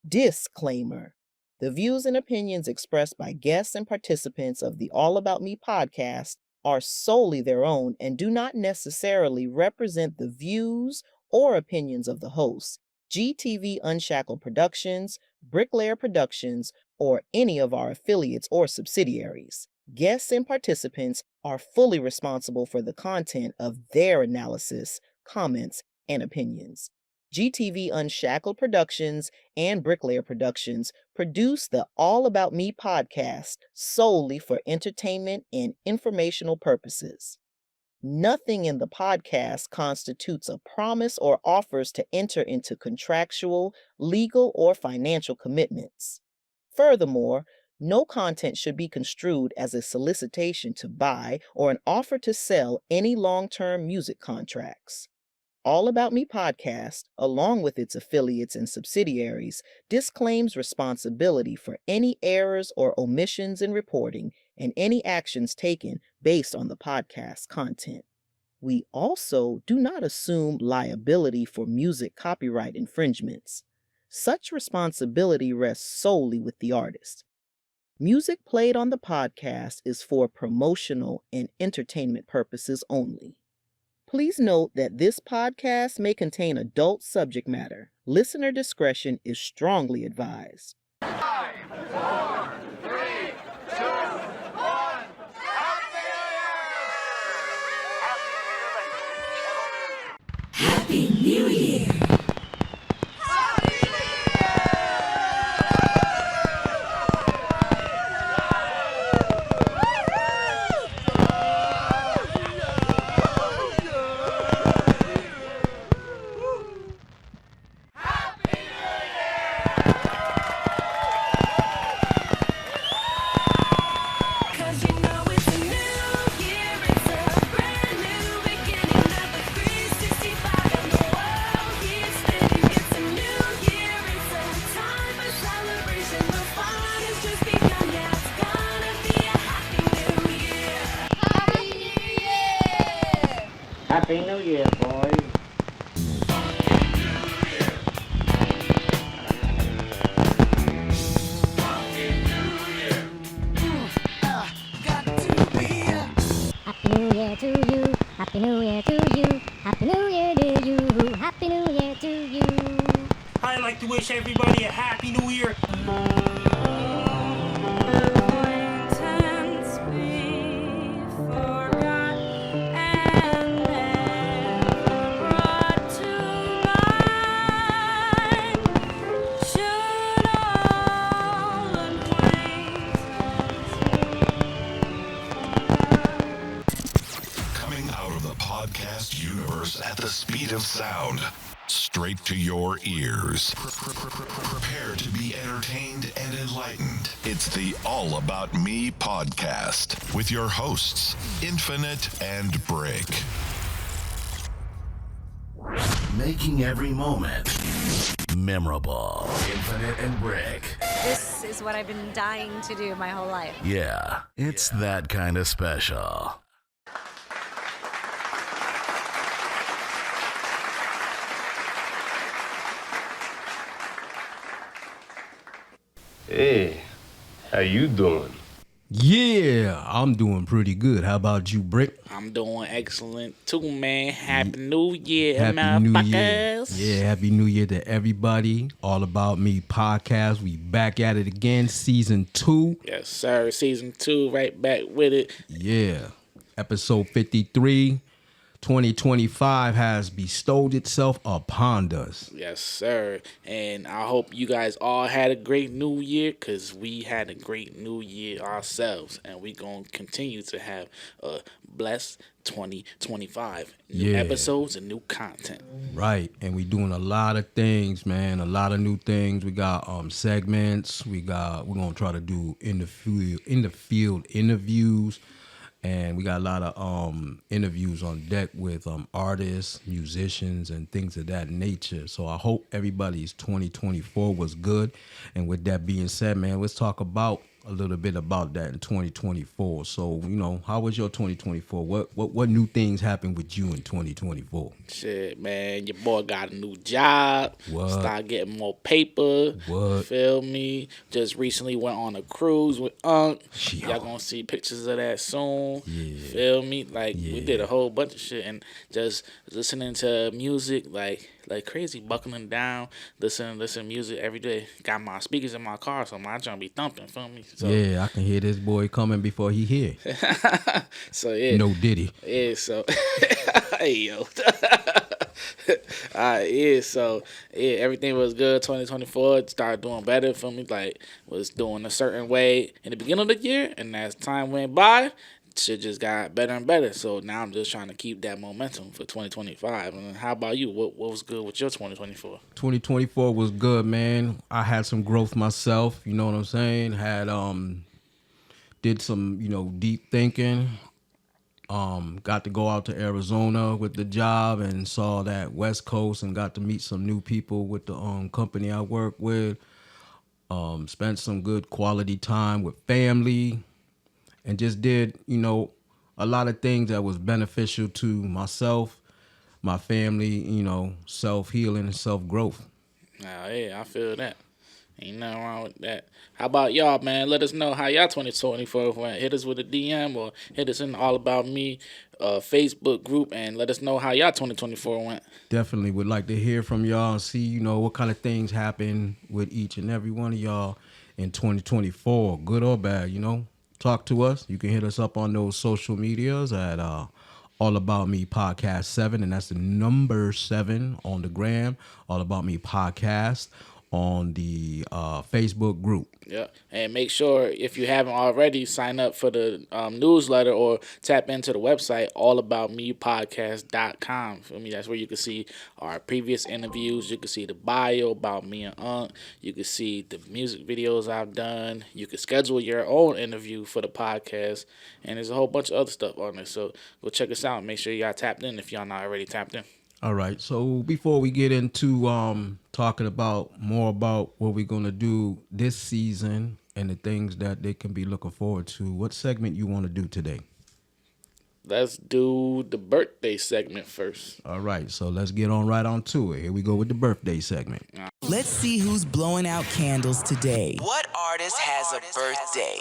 Disclaimer. The views and opinions expressed by guests and participants of the All About Me podcast are solely their own and do not necessarily represent the views or opinions of the hosts, GTV Unshackled Productions, Bricklayer Productions, or any of our affiliates or subsidiaries. Guests and participants are fully responsible for the content of their analysis, comments, and opinions. GTV Unshackled Productions and Bricklayer Productions produce the All About Me podcast solely for entertainment and informational purposes. Nothing in the podcast constitutes a promise or offers to enter into contractual, legal, or financial commitments. Furthermore, no content should be construed as a solicitation to buy or an offer to sell any long-term music contracts. All About Me podcast, along with its affiliates and subsidiaries, disclaims responsibility for any errors or omissions in reporting and any actions taken based on the podcast content. We also do not assume liability for music copyright infringements. Such responsibility rests solely with the artist. Music played on the podcast is for promotional and entertainment purposes only. Please note that this podcast may contain adult subject matter. Listener discretion is strongly advised. 5, 4, 3, 2, 1. Happy New Year! Happy New Year, boys. Happy New Year to you. Happy New Year to you. Happy New Year to you. Happy New Year to you. I'd like to wish everybody a Happy New Year. At the speed of sound, straight to your ears. Prepare to be entertained and enlightened. It's the All About Me podcast with your hosts, Infinite and Brick. Making every moment memorable. Infinite and Brick. This is what I've been dying to do my whole life. Yeah, it's that kind of special. Hey, how you doing? Yeah, I'm doing pretty good. How about you, Brick? I'm doing excellent too, man. Happy New Year, Happy New Year. motherfuckers. Yeah, Happy New Year to everybody. All About Me podcast. We back at it again, season 2. Yes, sir. Season 2, right back with it. Yeah. Episode 53. 2025 has bestowed itself upon us. Yes, sir. And I hope you guys all had a great new year, because we had a great new year ourselves. And we're going to continue to have a blessed 2025. New episodes and new content. Right. And we doing a lot of things, man. A lot of new things. We got segments. We're going to try to do in the field interviews. And we got a lot of interviews on deck with artists, musicians, and things of that nature. So I hope everybody's 2024 was good. And with that being said, man, let's talk about a little bit about that in 2024. So, how was your 2024? What new things happened with you in 2024? Shit, man, your boy got a new job. What? Start getting more paper. What? Feel me? Just recently went on a cruise with Unc. Shit. Y'all gonna see pictures of that soon. Yeah. Feel me? Like we Yeah. did a whole bunch of shit and just listening to music like crazy, buckling down, listen to music every day. Got my speakers in my car, so my trying to be thumping. Feel me? So, Yeah, I can hear this boy coming before he here. so yeah. No Diddy. Yeah, so hey yo. Yeah, so yeah, everything was good. 2024 started doing better for me. Like was doing a certain way in the beginning of the year, and as time went by, shit just got better and better. So now I'm just trying to keep that momentum for 2025. And how about you? What was good with your 2024? 2024 was good, man. I had some growth myself. You know what I'm saying? Had did some deep thinking. Got to go out to Arizona with the job and saw that West Coast and got to meet some new people with the company I work with. Spent some good quality time with family and just did, a lot of things that was beneficial to myself, my family, self-healing and self-growth. Yeah, I feel that. Ain't nothing wrong with that. How about y'all, man? Let us know how y'all 2024 went. Hit us with a DM or hit us in the All About Me Facebook group and let us know how y'all 2024 went. Definitely would like to hear from y'all and see, what kind of things happen with each and every one of y'all in 2024, good or bad, Talk to us. You can hit us up on those social medias at All About Me Podcast 7, and that's the number 7 on the gram, All About Me Podcast on the Facebook group. Yeah, and make sure if you haven't already, sign up for the newsletter or tap into the website allaboutmepodcast.com. For me, that's where you can see our previous interviews. You can see the bio about me and Unc. You can see the music videos I've done. You can schedule your own interview for the podcast, and there's a whole bunch of other stuff on there. So go check us out. Make sure y'all tapped in if y'all not already tapped in. All right. So before we get into talking more about what we're going to do this season and the things that they can be looking forward to, what segment you want to do today? Let's do the birthday segment first. All right. So let's get right on to it. Here we go with the birthday segment. Let's see who's blowing out candles today. What artist has a birthday?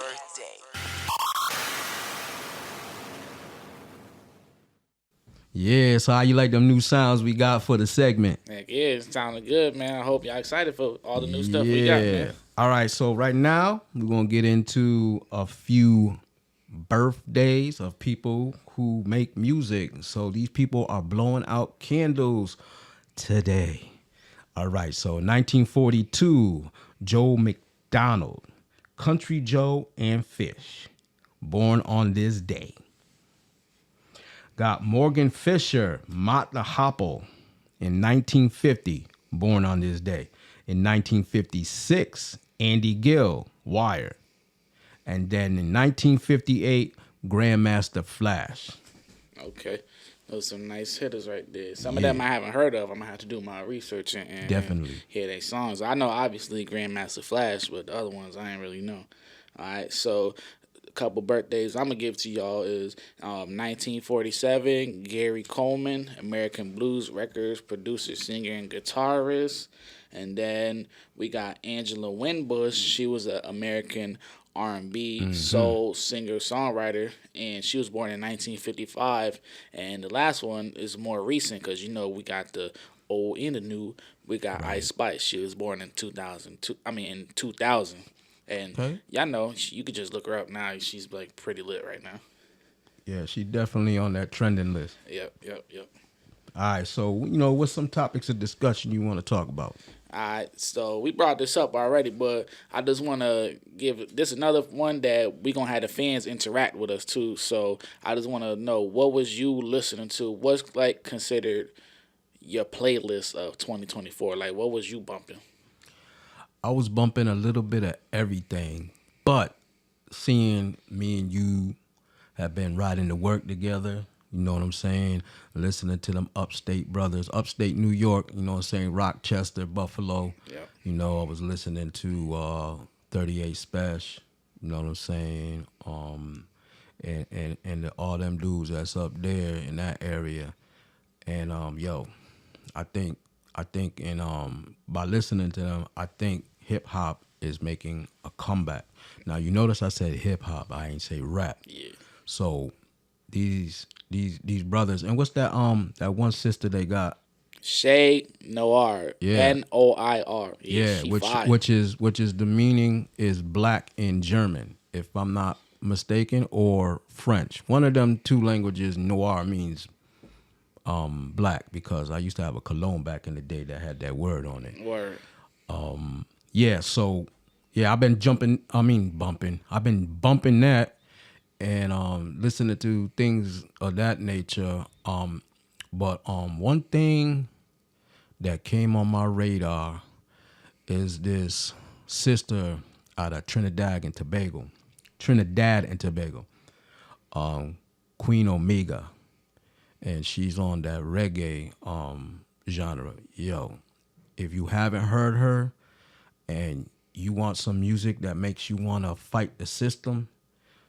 Yeah, so how you like them new sounds we got for the segment? Heck yeah, it's sounding good, man. I hope y'all excited for all the new stuff we got, man. All right, so right now we're going to get into a few birthdays of people who make music. So these people are blowing out candles today. All right, so 1942, Joe McDonald, Country Joe and Fish, born on this day. Got Morgan Fisher, Mott the Hopple, in 1950, born on this day. In 1956, Andy Gill, Wire. And then in 1958, Grandmaster Flash. Okay. Those are some nice hitters right there. Some of them I haven't heard of. I'm going to have to do my research and definitely hear their songs. I know, obviously, Grandmaster Flash, but the other ones I ain't really know. All right, so couple birthdays I'm gonna give to y'all is 1947, Gary Coleman, American Blues Records producer, singer, and guitarist. And then we got Angela Winbush. She was an American R&B soul singer songwriter, and she was born in 1955. And the last one is more recent because we got the old and the new. We got Ice Spice. She was born in 2000. And y'all know, you could just look her up now. She's like pretty lit right now. Yeah, she's definitely on that trending list. Yep. All right, so, what's some topics of discussion you want to talk about? All right, so we brought this up already, but I just want to give this another one that we going to have the fans interact with us too. So I just want to know, what was you listening to? What's considered your playlist of 2024? Like, what was you bumping? I was bumping a little bit of everything, but seeing me and you have been riding to work together, you know what I'm saying? Listening to them upstate brothers, upstate New York, you know what I'm saying? Rochester, Buffalo. Yep. I was listening to 38 Special, You know what I'm saying? And all them dudes that's up there in that area. And I think by listening to them, I think hip hop is making a comeback. Now you notice I said hip hop, I ain't say rap. Yeah. So these brothers, and what's that that one sister they got? Shay Noir. Yeah. Noir. Yeah, she which fire. which is the meaning is black in German, if I'm not mistaken, or French. One of them two languages. Noir means black, because I used to have a cologne back in the day that had that word on it. Word. Yeah, so yeah, I've been bumping. I've been bumping that and listening to things of that nature. But one thing that came on my radar is this sister out of Trinidad and Tobago, Queen Omega, and she's on that reggae genre. Yo, if you haven't heard her and you want some music that makes you want to fight the system,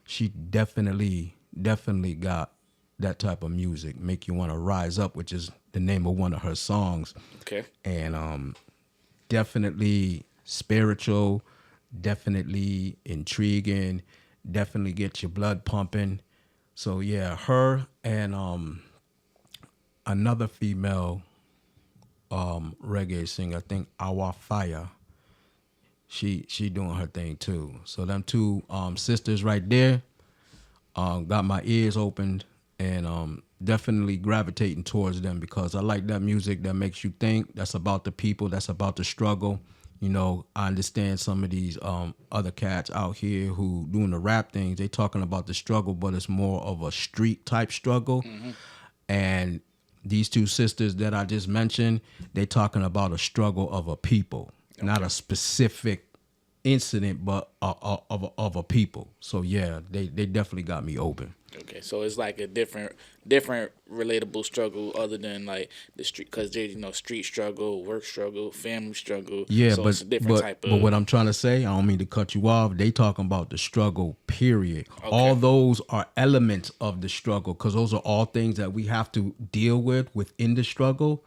she definitely got that type of music, make you want to rise up, which is the name of one of her songs. Okay. And definitely spiritual, definitely intriguing, definitely get your blood pumping. So yeah, her and another female reggae singer, I think Awa Fire. She doing her thing too. So them two sisters right there got my ears opened, and definitely gravitating towards them, because I like that music that makes you think, that's about the people, that's about the struggle. You know, I understand some of these other cats out here who doing the rap things, they talking about the struggle, but it's more of a street type struggle. Mm-hmm. And these two sisters that I just mentioned, they talking about a struggle of a people, okay, not a specific incident, but of a people. So yeah, they definitely got me open. Okay, so it's like a different relatable struggle other than like the street, because there's street struggle, work struggle, family struggle. Yeah, so but it's a different type of. But what I'm trying to say, I don't mean to cut you off. They talking about the struggle. Period. Okay. All those are elements of the struggle, because those are all things that we have to deal with within the struggle.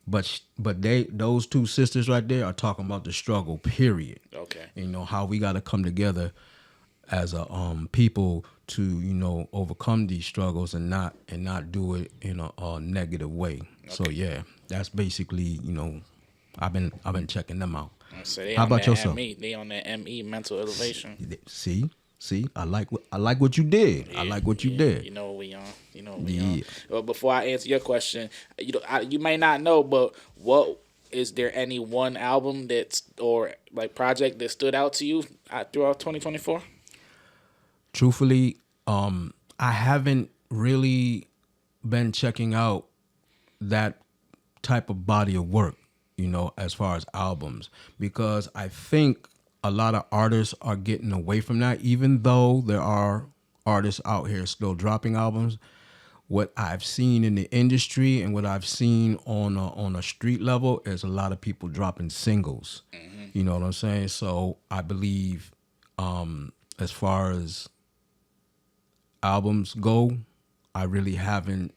But those two sisters right there are talking about the struggle. Period. Okay. And, how we got to come together as a people to overcome these struggles and not do it in a negative way. Okay. So yeah, that's basically I've been checking them out. So they How about yourself? They on that ME, mental elevation. See, I like what you did. Yeah, I like what you did. You know what we on. On. Well, before I answer your question, you may not know, but is there any one album or like project that stood out to you throughout 2024? Truthfully, I haven't really been checking out that type of body of work, as far as albums, because I think a lot of artists are getting away from that, even though there are artists out here still dropping albums. What I've seen in the industry and what I've seen on a street level is a lot of people dropping singles. Mm-hmm. You know what I'm saying? So I believe as far as albums go, I really haven't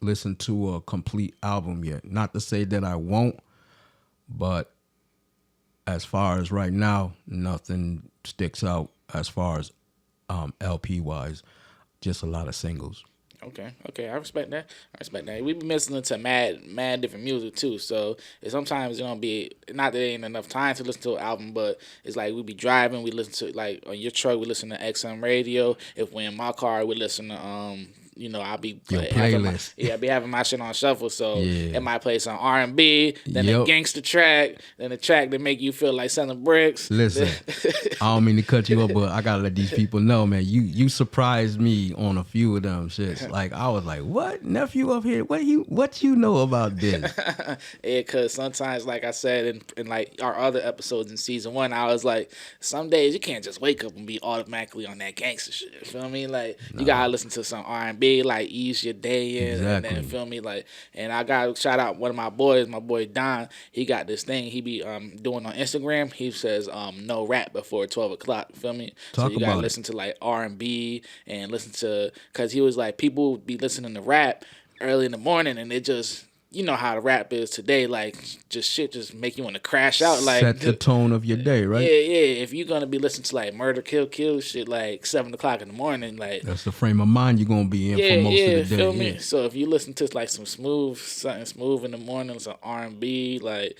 listened to a complete album yet. Not to say that I won't, but as far as right now, nothing sticks out as far as LP wise. Just a lot of singles. Okay, I respect that. We've been listening to mad different music too. So sometimes it's gonna be, not that there ain't enough time to listen to an album, but it's like we be driving, we listen to, like on your truck, we listen to XM radio. If we're in my car, we listen to I'll be having my shit on shuffle, so it might play some R&B, then a gangster track, then a track that make you feel like selling bricks. Listen, I don't mean to cut you up, but I gotta let these people know, man. You surprised me on a few of them shits. Like I was like, "What, nephew up here? What you know about this?" Yeah, because sometimes, like I said in like our other episodes in season 1, I was like, some days you can't just wake up and be automatically on that gangster shit. You feel me? Like you gotta listen to some R&B. R&B, like ease your day in. Exactly. And then, feel me? Like, and I got to shout out one of my boys, my boy Don. He got this thing he be doing on Instagram. He says no rap before 12 o'clock. Feel me? Talk so you gotta about listen to like R&B and listen to, because he was like, people be listening to rap early in the morning and it just, you know how the rap is today, like just shit just make you want to crash out. Like set the tone of your day, right? Yeah. If you're gonna be listening to like murder, kill shit like 7 o'clock in the morning, like that's the frame of mind you're gonna be in for most of the day. Feel me? So if you listen to like something smooth in the morning, some R&B, like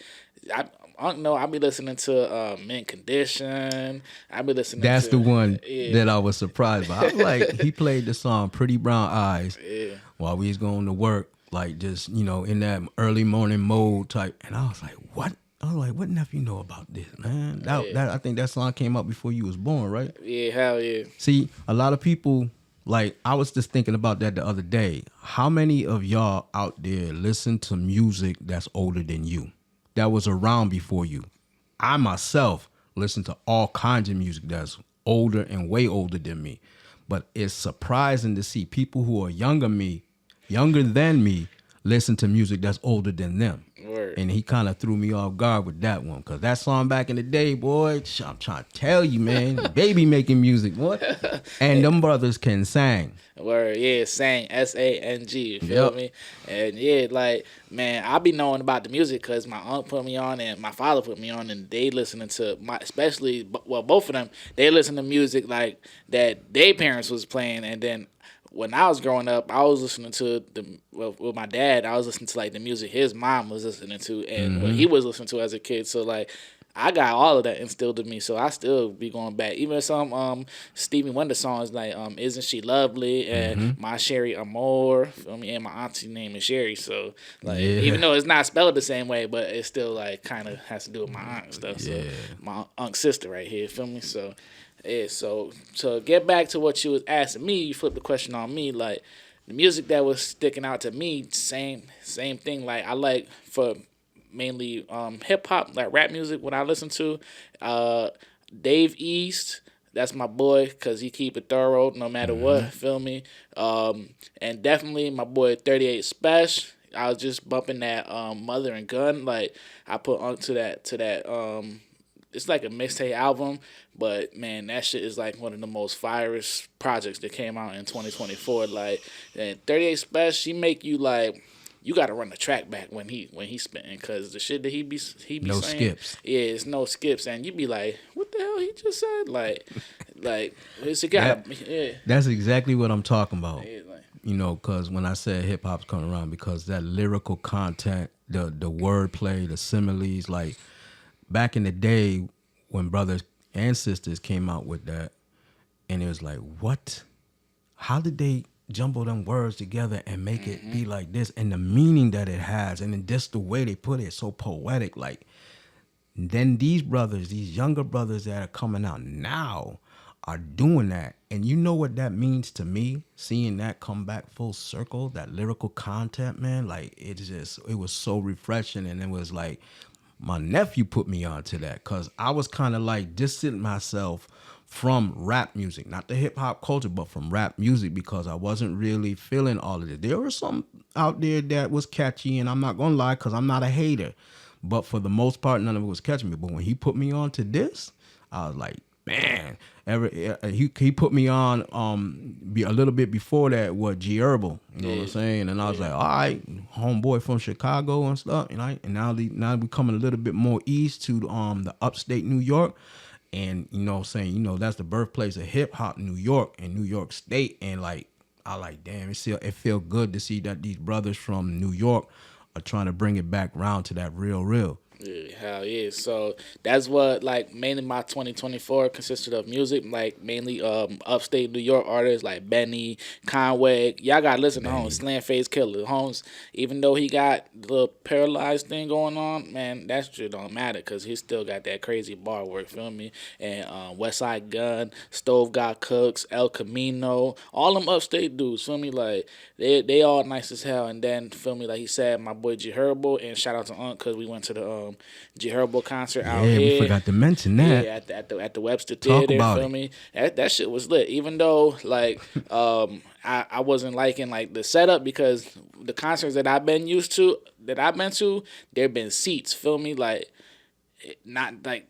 I don't know, I be listening to Mint Condition. I be listening. That's to the one that I was surprised by. I was like, he played the song "Pretty Brown Eyes" while we was going to work. Like just, you know, in that early morning mode type. And I was like, what? I was like, what enough you know about this, man? That I think that song came out before you was born, right? Yeah, hell yeah. See, a lot of people, like, I was just thinking about that the other day. How many of y'all out there listen to music that's older than you, that was around before you? I myself listen to all kinds of music that's older and way older than me. But it's surprising to see people who are younger than me listen to music that's older than them. Word. And he kind of threw me off guard with that one, because that song back in the day, boy, I'm trying to tell you, man, baby making music, boy. And them brothers can sing. Word, yeah, sang SANG, you feel me? And yeah, like, man, I be knowing about the music because my aunt put me on and my father put me on, and they listening to both of them, they listen to music like that their parents was playing. And then when I was growing up, I was listening to with my dad, I was listening to like the music his mom was listening to and what he was listening to as a kid. So like, I got all of that instilled in me, so I still be going back. Even some Stevie Wonder songs like "Isn't She Lovely" and "My Sherry Amore," feel me? And my auntie's name is Sherry, so like even though it's not spelled the same way, but it still like kind of has to do with my aunt and stuff. So my aunt's sister right here, feel me? So yeah, so to get back to what you was asking me, you flipped the question on me. Like the music that was sticking out to me, same thing. Like I like for mainly hip hop, like rap music. What I listen to, Dave East. That's my boy, cause he keep it thorough no matter what. Feel me? And definitely my boy 38 Special. I was just bumping that Mother and Gun. Like I put onto that it's like a mixtape album, but man, that shit is like one of the most fireest projects that came out in 2024. Like, and 38 Special, she make you like, you got to run the track back when he spitting, cause the shit that he be no saying, skips. Yeah, it's no skips, and you be like, what the hell he just said? Like it's a guy. That's exactly what I'm talking about. Yeah, like, you know, cause when I said hip hop's coming around, because that lyrical content, the wordplay, the similes, like. Back in the day when brothers and sisters came out with that, and it was like, what? How did they jumble them words together and make it be like this? And the meaning that it has, and then just the way they put it, so poetic. Like, then these brothers, these younger brothers that are coming out now are doing that. And you know what that means to me, seeing that come back full circle, that lyrical content, man. Like, it was so refreshing. And it was like, my nephew put me onto that, because I was kind of like distancing myself from rap music, not the hip hop culture, but from rap music, because I wasn't really feeling all of it. There was some out there that was catchy, and I'm not gonna lie, because I'm not a hater, but for the most part, none of it was catching me. But when he put me onto this, I was like, man, he put me on a little bit before that, G Herbal, you know what I'm saying? And I was like, all right, homeboy from Chicago and stuff, and now we coming a little bit more east to the upstate New York, and you know what I'm saying, you know, that's the birthplace of hip hop, New York and New York State, and like I like, damn, it feel good to see that these brothers from New York are trying to bring it back round to that real. Yeah, hell yeah. So that's what, like, mainly my 2024 consisted of music, like mainly upstate New York artists like Benny, Conway. Y'all gotta listen to Holmes, Slam Face Killer. Holmes, even though he got the paralyzed thing going on, man, that shit don't matter, because he still got that crazy bar work, feel me? And Westside Gun, Stove Got Cooks, El Camino, all them upstate dudes, feel me? Like, they all nice as hell. And then, feel me, like he said, my boy G Herbal, and shout out to Unc, because we went to the G Herbal concert out here. Yeah, we forgot to mention that. Yeah, at the Webster Theater, feel me? That shit was lit. Even though, like, I wasn't liking like the setup because the concerts that I've been to, there've been seats. Feel me? Like not like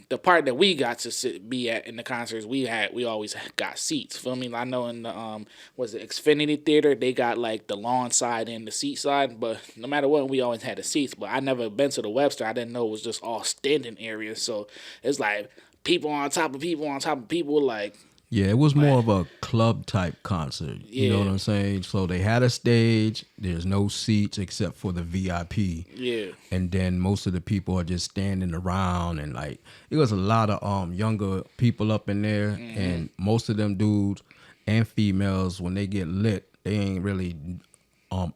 the part that we got to be at in the concerts we always got seats. Feel me? I know in the was it Xfinity Theater they got like the lawn side and the seat side, but no matter what we always had the seats. But I never been to the Webster. I didn't know it was just all standing areas. So it's like people on top of people on top of people like. Yeah, it was more of a club type concert. You know what I'm saying? So they had a stage. There's no seats except for the VIP. Yeah. And then most of the people are just standing around, and like it was a lot of younger people up in there, and most of them dudes and females when they get lit, they ain't really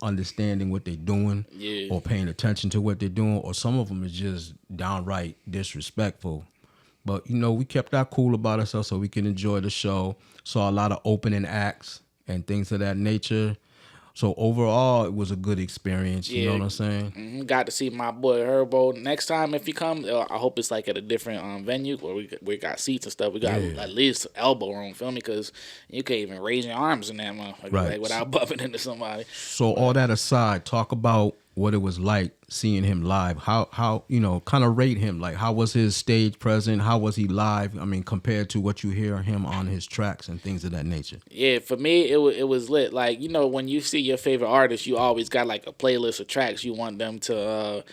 understanding what they're doing or paying attention to what they're doing, or some of them is just downright disrespectful. But, you know, we kept our cool about ourselves so we can enjoy the show. Saw a lot of opening acts and things of that nature. So overall, it was a good experience. You know what I'm saying? Got to see my boy Herbo. Next time if he comes, I hope it's like at a different venue where we got seats and stuff. We got at least elbow room, feel me? Because you can't even raise your arms in that motherfucker like, without bumping into somebody. So all that aside, talk about what it was like seeing him live. How you know, kind of rate him. Like, how was his stage presence? How was he live? I mean, compared to what you hear him on his tracks and things of that nature. Yeah, for me, it was lit. Like, you know, when you see your favorite artist, you always got like a playlist of tracks you want them to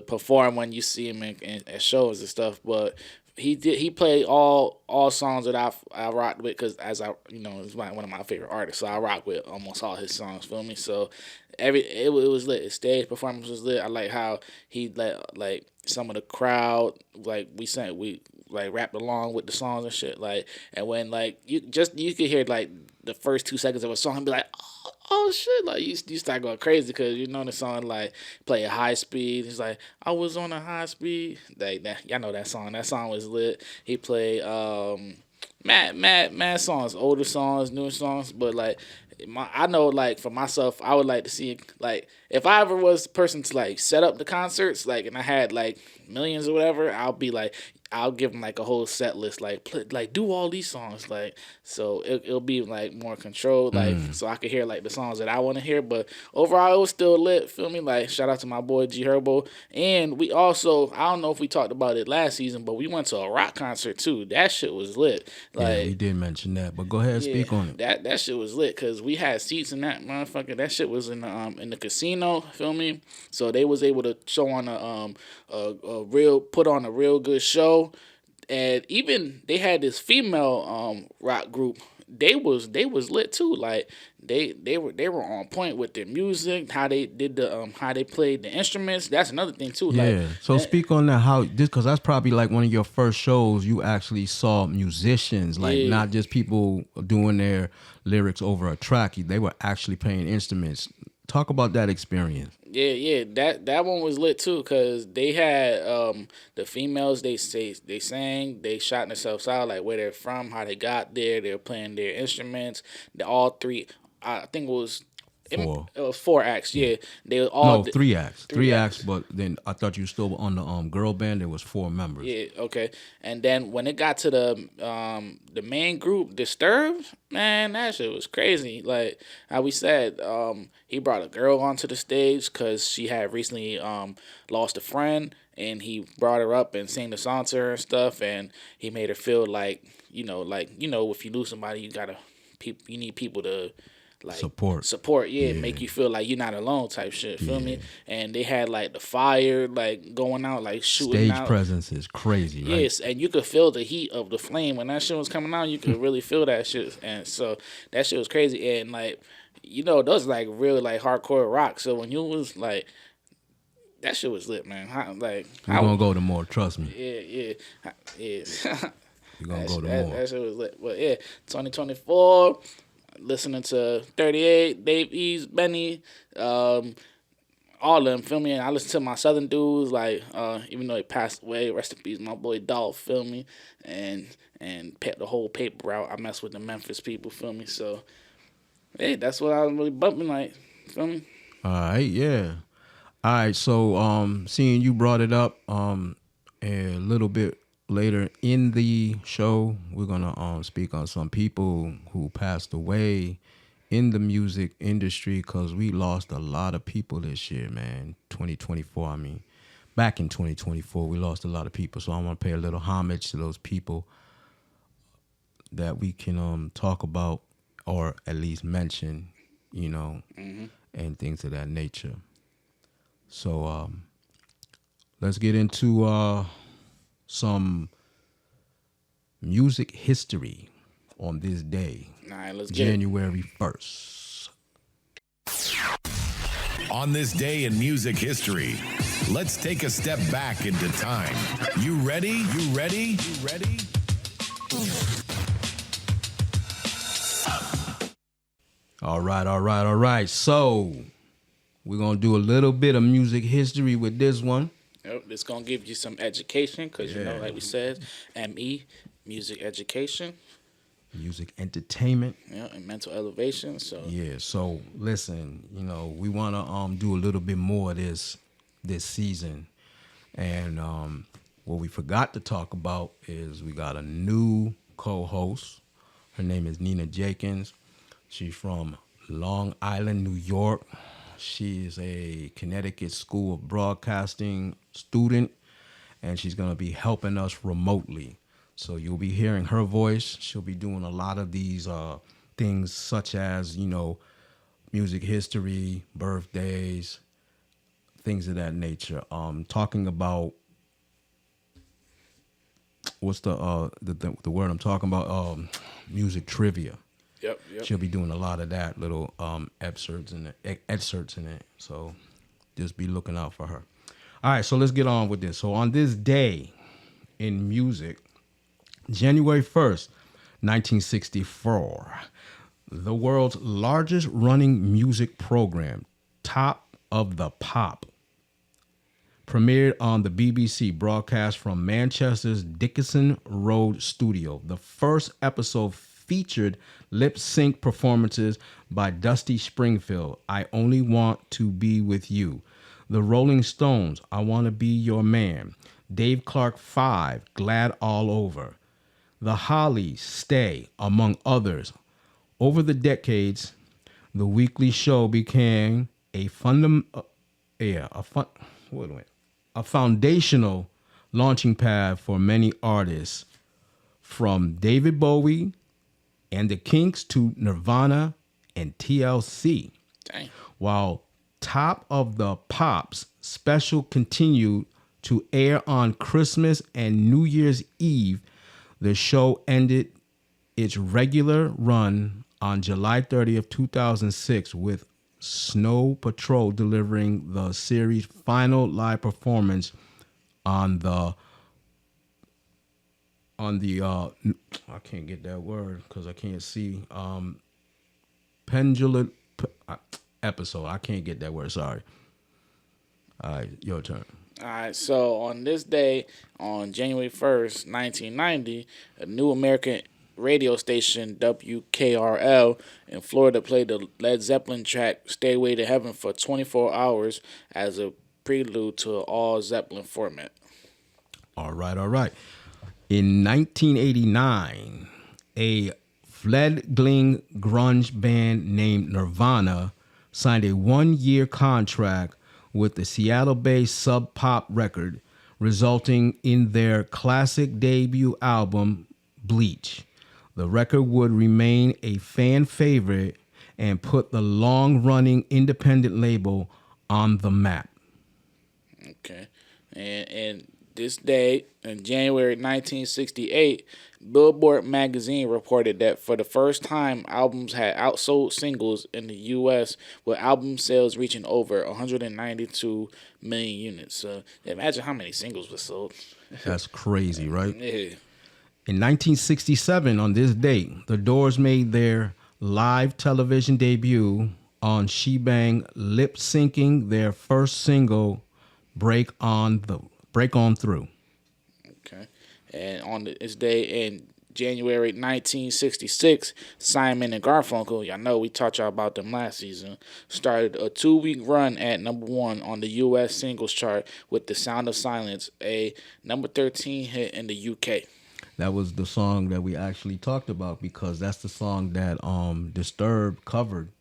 perform when you see him at shows and stuff. But he played all songs that I rocked with because it's one of my favorite artists, so I rock with almost all his songs. Feel me? So it was lit. His stage performance was lit. I like how he let like some of the crowd like we rapped along with the songs and shit. Like, and when like you could hear like the first 2 seconds of a song and be like, oh shit, like you start going crazy because you know the song like play a high speed. He's like, I was on a high speed. Like that, y'all know that song. That song was lit. He played mad songs, older songs, newer songs, but like I know like for myself, I would like to see like if I ever was the person to like set up the concerts, like and I had like millions or whatever, I'll give them like a whole set list, like do all these songs, like so it'll be like more controlled, like so I could hear like the songs that I want to hear. But overall, it was still lit. Feel me? Like shout out to my boy G Herbo, and we also I don't know if we talked about it last season, but we went to a rock concert too. That shit was lit. Like, yeah, we did mention that, but go ahead and speak on it. That shit was lit because we had seats in that motherfucker. That shit was in the casino. Feel me? So they was able to show on put on a real good show. And even they had this female rock group. They was lit too. Like they were on point with their music, how they did how they played the instruments. That's another thing too. Yeah. Like, So speak on that. How this because that's probably like one of your first shows you actually saw musicians, like not just people doing their lyrics over a track. They were actually playing instruments. Talk about that experience. Yeah, that one was lit too, cause they had the females. They sang, they shot themselves out, like where they're from, how they got there. They were playing their instruments. All three, I think it was 4 acts. Yeah, they were all 3 acts. 3 acts, but then I thought you were still on the girl band. There was 4 members. Yeah, okay. And then when it got to the main group, Disturbed, man, that shit was crazy. Like how we said, he brought a girl onto the stage because she had recently lost a friend, and he brought her up and sang the song to her and stuff, and he made her feel like if you lose somebody, you need people to like support, make you feel like you're not alone type shit, feel me? And they had like the fire like going out, like shooting out. Stage presence is crazy, right? Yes, and you could feel the heat of the flame when that shit was coming out. You could really feel that shit, and so that shit was crazy. And like, those like real like hardcore rock. So when you was like, that shit was lit, man. We're gonna go to more. Trust me. Yeah. We're gonna go to more. That shit was lit. But yeah, 2024. Listening to 38, Dave East, Benny, all of them, feel me? And I listen to my Southern dudes, like, even though he passed away, rest in peace, my boy Dolph, feel me? And the whole paper route, I mess with the Memphis people, feel me? So, hey, that's what I was really bumping, like, feel me? All right, yeah. All right, so seeing you brought it up a little bit later in the show, we're gonna speak on some people who passed away in the music industry, because we lost a lot of people this year, man. 2024, I mean. Back in 2024, we lost a lot of people. So I want to pay a little homage to those people that we can talk about, or at least mention, and things of that nature. So let's get into some music history on this day, All right, let's get January 1st. On this day in music history, let's take a step back into time. You ready? You ready? You ready? All right. So we're going to do a little bit of music history with this one. Yep, it's going to give you some education because, like we said, ME, music education. Music entertainment. Yeah, and mental elevation. So so listen, we want to do a little bit more of this season. And what we forgot to talk about is we got a new co-host. Her name is Nina Jenkins. She's from Long Island, New York. She is a Connecticut School of Broadcasting student, and she's going to be helping us remotely. So you'll be hearing her voice. She'll be doing a lot of these things such as, music history, birthdays, things of that nature. Talking about what's the word I'm talking about? Music trivia. Yep. She'll be doing a lot of that, little excerpts in it. So just be looking out for her. All right, so let's get on with this. So on this day in music, January 1st, 1964, the world's largest running music program, Top of the Pop, premiered on the BBC, broadcast from Manchester's Dickinson Road studio. The first episode featured lip-sync performances by Dusty Springfield, I Only Want to Be With You. The Rolling Stones, I Want to Be Your Man. Dave Clark 5, Glad All Over. The Hollies, Stay, among others. Over the decades, the weekly show became a foundational launching pad for many artists, from David Bowie and the Kinks to Nirvana and TLC. Dang. While Top of the Pops special continued to air on Christmas and New Year's Eve, the show ended its regular run on July 30th, 2006, with Snow Patrol delivering the series' final live performance on the I can't get that word because I can't see pendulum episode. I can't get that word. Sorry. All right, your turn. All right, so on this day, on January 1st, 1990, a new American radio station, WKRL, in Florida played the Led Zeppelin track Stairway to Heaven for 24 hours as a prelude to an all-Zeppelin format. All right. In 1989, a fledgling grunge band named Nirvana signed a one-year contract with the Seattle-based Sub Pop record, resulting in their classic debut album, Bleach. The record would remain a fan favorite and put the long-running independent label on the map. Okay. And this day, in January 1968, Billboard magazine reported that for the first time, albums had outsold singles in the U.S., with album sales reaching over 192 million units. So imagine how many singles were sold. That's crazy, right? Yeah. In 1967, on this date, the Doors made their live television debut on Shebang, lip-syncing their first single, Break On Through. Okay. And on this day in January 1966, Simon and Garfunkel, y'all know we taught y'all about them last season, started a 2-week run at number 1 on the U.S. singles chart with The Sound of Silence, a number 13 hit in the UK. That was the song that we actually talked about because that's the song that Disturbed covered.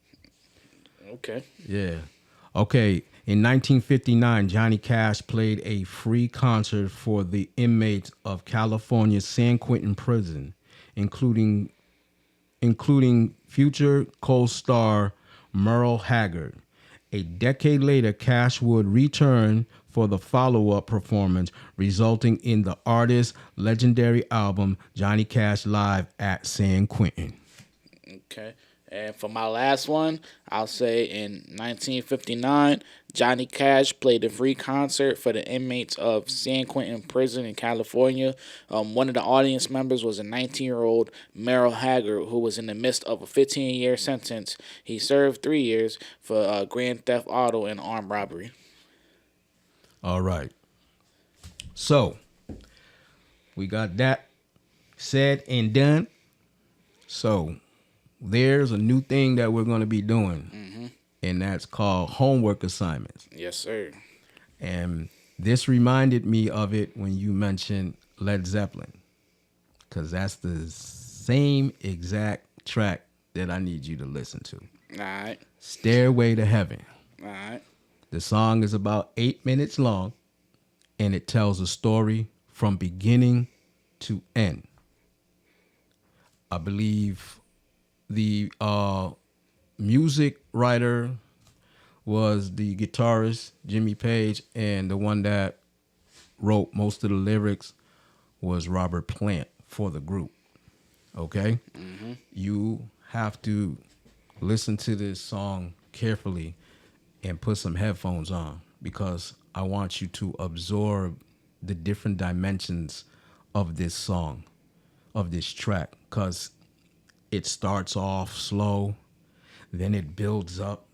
Okay. Yeah. Okay. In 1959, Johnny Cash played a free concert for the inmates of California's San Quentin prison, including future co-star Merle Haggard. A decade later, Cash would return for the follow-up performance, resulting in the artist's legendary album, Johnny Cash Live at San Quentin. Okay. And for my last one, I'll say in 1959, Johnny Cash played a free concert for the inmates of San Quentin Prison in California. One of the audience members was a 19-year-old Merle Haggard, who was in the midst of a 15-year sentence. He served 3 years for grand theft auto and armed robbery. All right. So, we got that said and done. So, there's a new thing that we're going to be doing, and that's called homework assignments. Yes, sir. And this reminded me of it when you mentioned Led Zeppelin, because that's the same exact track that I need you to listen to. All right. Stairway to Heaven. All right. The song is about 8 minutes long, and it tells a story from beginning to end. I believe the music writer was the guitarist Jimmy Page, and the one that wrote most of the lyrics was Robert Plant for the group. Okay? You have to listen to this song carefully and put some headphones on, because I want you to absorb the different dimensions of this song, of this track, because it starts off slow, then it builds up,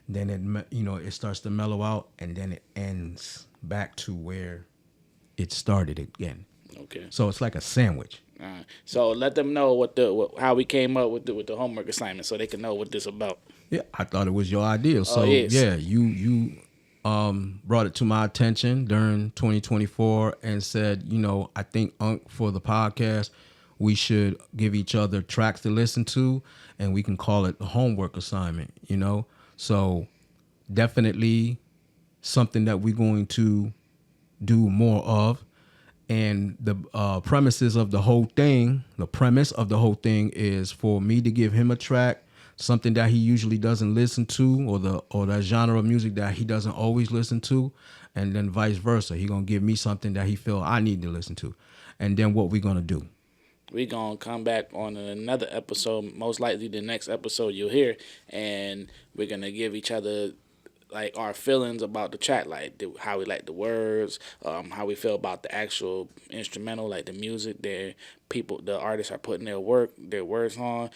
then it starts to mellow out, and then it ends back to where it started again. Okay. So it's like a sandwich. So let them know how we came up with the homework assignment, so they can know what this is about. Yeah, I thought it was your idea. So yes. yeah, you brought it to my attention during 2024 and said, I think for the podcast, we should give each other tracks to listen to, and we can call it the homework assignment, So definitely something that we're going to do more of. And the premise of the whole thing is for me to give him a track, something that he usually doesn't listen to, or that genre of music that he doesn't always listen to, and then vice versa. He gonna give me something that he feel I need to listen to. And then what we gonna do? We're going to come back on another episode, most likely the next episode you'll hear, and we're going to give each other like our feelings about the track, like how we like the words, how we feel about the actual instrumental, like the music that the artists are putting their words on.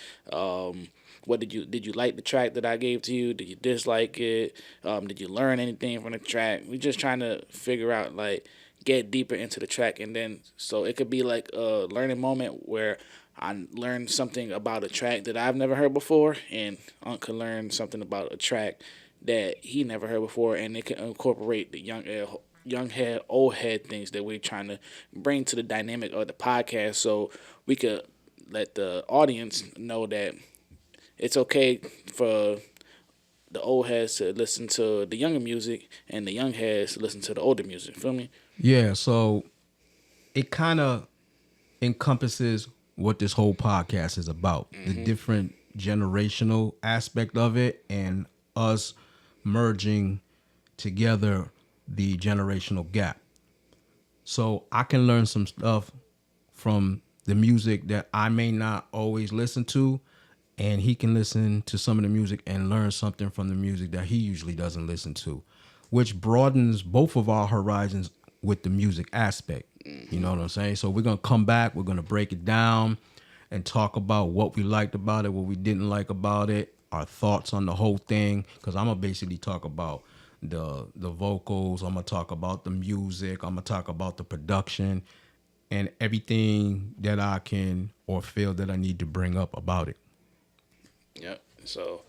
What did you like the track that I gave to you? Did you dislike it? Did you learn anything from the track? We're just trying to figure out, like, get deeper into the track, and then so it could be like a learning moment where I learned something about a track that I've never heard before, and Unc could learn something about a track that he never heard before, and it can incorporate the young head, old head things that we're trying to bring to the dynamic of the podcast, so we could let the audience know that it's okay for the old heads to listen to the younger music and the young heads to listen to the older music. Feel me? Yeah, so it kind of encompasses what this whole podcast is about, the different generational aspect of it, and us merging together the generational gap. So I can learn some stuff from the music that I may not always listen to, and he can listen to some of the music and learn something from the music that he usually doesn't listen to, which broadens both of our horizons with the music aspect. You know what I'm saying? So we're going to come back, we're going to break it down and talk about what we liked about it, what we didn't like about it, our thoughts on the whole thing, because I'm going to basically talk about the vocals, I'm going to talk about the music, I'm going to talk about the production, and everything that I can or feel that I need to bring up about it. Yep. So,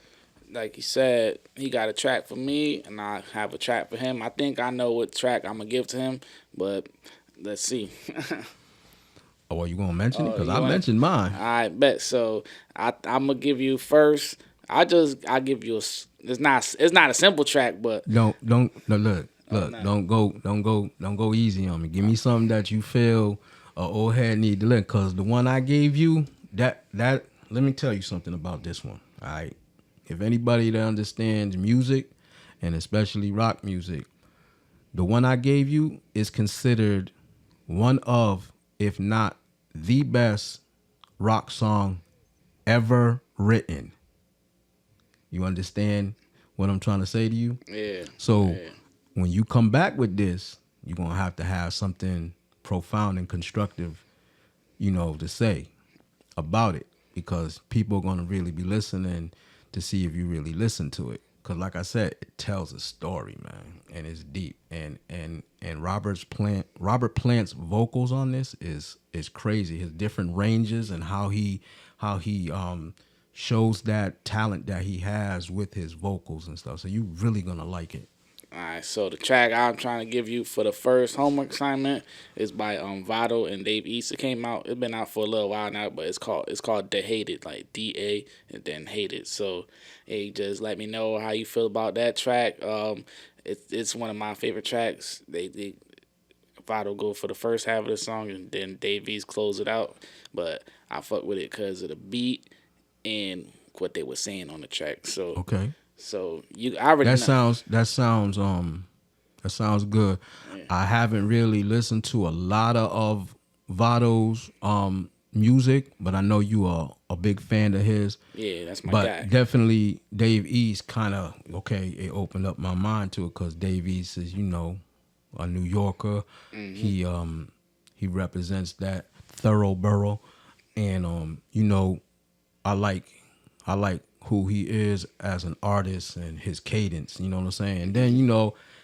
like you said, he got a track for me, and I have a track for him. I think I know what track I'm gonna give to him, but let's see. Oh, well, you gonna mention it? Because I mentioned mine. I bet. So I'm gonna give you first. I give you it's not a simple track, but Look, don't go easy on me. Give me something that you feel a old head need to learn. Cause the one I gave you, that let me tell you something about this one. All right. If anybody that understands music, and especially rock music, the one I gave you is considered one of, if not the best rock song ever written. You understand what I'm trying to say to you? Yeah. So when you come back with this, you're going to have something profound and constructive, to say about it, because people are going to really be listening to see if you really listen to it. Because like I said, it tells a story, man, and it's deep. And Robert Plant's vocals on this is crazy. His different ranges and how he shows that talent that he has with his vocals and stuff. So you really gonna like it. All right, so the track I'm trying to give you for the first homework assignment is by Vado and Dave East. It came out. It's been out for a little while now, but it's called "The Hated," like DA and then "Hated." So, hey, just let me know how you feel about that track. It's one of my favorite tracks. They Vado go for the first half of the song, and then Dave East close it out. But I fuck with it because of the beat and what they were saying on the track. So okay. So I already know. That sounds good. Yeah. I haven't really listened to a lot of Vado's music, but I know you are a big fan of his. Yeah, that's my guy. But definitely Dave East kind of it opened up my mind to it, because Dave East is a New Yorker. Mm-hmm. He represents that thoroughborough, and I like who he is as an artist and his cadence, you know what I'm saying? And then,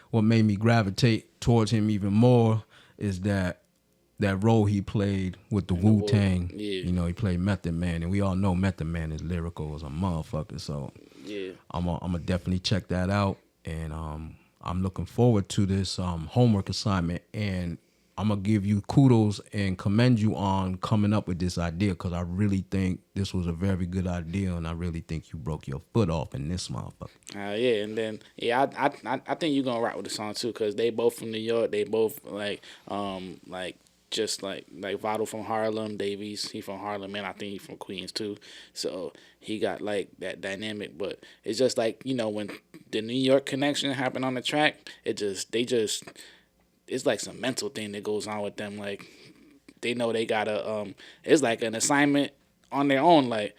what made me gravitate towards him even more is that role he played with the Wu-Tang. Yeah. He played Method Man, and we all know Method Man is lyrical as a motherfucker. So yeah, I'm gonna definitely check that out, and I'm looking forward to this homework assignment, and I'm going to give you kudos and commend you on coming up with this idea, because I really think this was a very good idea, and I really think you broke your foot off in this motherfucker. Yeah, and then, I think you're going to rock with the song, too, because they both from New York. They both, just like Vado from Harlem, Davies, he from Harlem, and I think he from Queens, too. So he got, that dynamic, but it's just when the New York connection happened on the track, it's like some mental thing that goes on with them. Like, they know they gotta, it's like an assignment on their own. Like,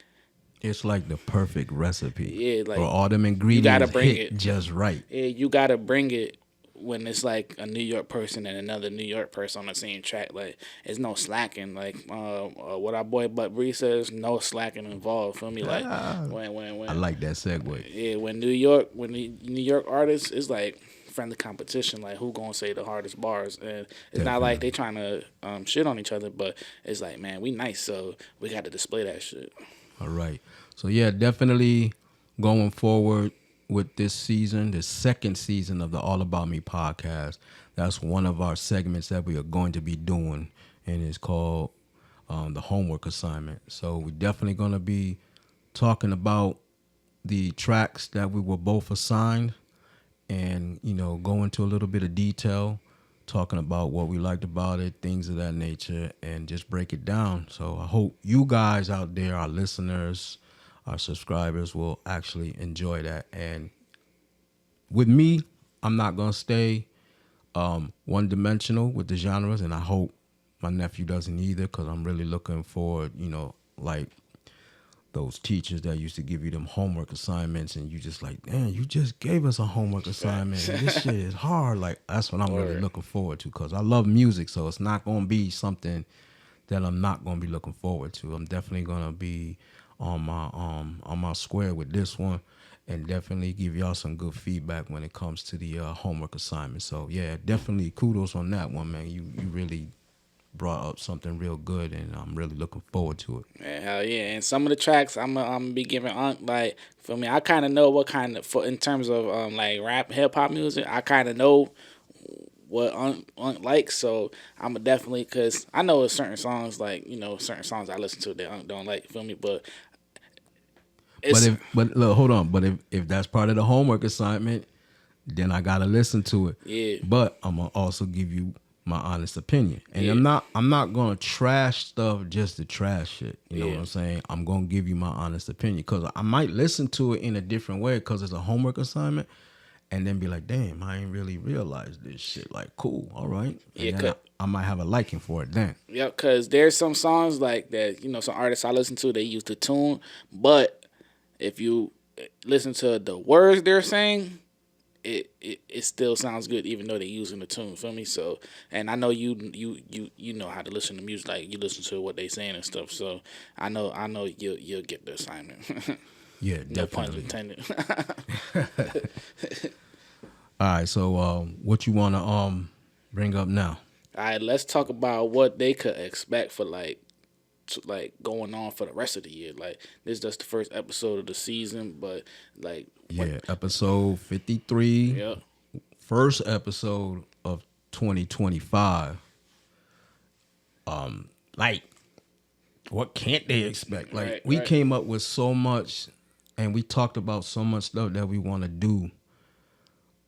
it's like the perfect recipe. Yeah, like, for all them ingredients you gotta bring hit it just right. Yeah, you gotta bring it when it's like a New York person and another New York person on the same track. Like, it's no slacking. Like, what our boy Butt Bree says, no slacking involved. Feel me? Like, when I like that segue. Yeah, when the New York artists, it's like friendly competition, like who gonna say the hardest bars, and it's not like they trying to shit on each other, but it's like, man, we nice, so we got to display that shit. All right, so yeah, definitely going forward with this season, the second season of the All About Me podcast, that's one of our segments that we are going to be doing, and it's called the homework assignment. So we're definitely going to be talking about the tracks that we were both assigned, and go into a little bit of detail, talking about what we liked about it, things of that nature, and just break it down. So I hope you guys out there, our listeners, our subscribers, will actually enjoy that. And with me, I'm not gonna stay one-dimensional with the genres, and I hope my nephew doesn't either, because I'm really looking forward, like those teachers that used to give you them homework assignments, and you just like, damn, you just gave us a homework assignment. This shit is hard. Like, that's what I'm really looking forward to, because I love music, so it's not going to be something that I'm not going to be looking forward to. I'm definitely going to be on my square with this one, and definitely give y'all some good feedback when it comes to the homework assignment. So yeah, definitely kudos on that one, man. You really brought up something real good, and I'm really looking forward to it. Yeah, hell yeah. And some of the tracks I'm gonna be giving like, for me, I kind of know what kind of, in terms of like rap, hip hop music, I kind of know what likes, so I'm definitely, because I know certain songs, like, certain songs I listen to that don't like, feel me, but look, hold on, but if that's part of the homework assignment, then I gotta listen to it. Yeah. But I'm gonna also give you my honest opinion, and Yeah. I'm not gonna trash stuff just to trash shit. You know what I'm saying? I'm gonna give you my honest opinion, because I might listen to it in a different way because it's a homework assignment. And then be like, damn, I ain't really realized this shit. Like, cool, all right. And then I might have a liking for it then. Yeah, because there's some songs like that, some artists I listen to, they use the tune. But if you listen to the words they're saying, it still sounds good even though they're using the tune, feel me? So, and I know you know how to listen to music, like you listen to what they saying and stuff. So I know you'll get the assignment. Yeah, no definitely. pun intended. All right, so what you want to bring up now? All right, let's talk about what they could expect for like going on for the rest of the year. Like, this is just the first episode of the season, but like, episode 53. Yep. First episode of 2025. Like, what can't they expect? Like, we came up with so much, and we talked about so much stuff that we want to do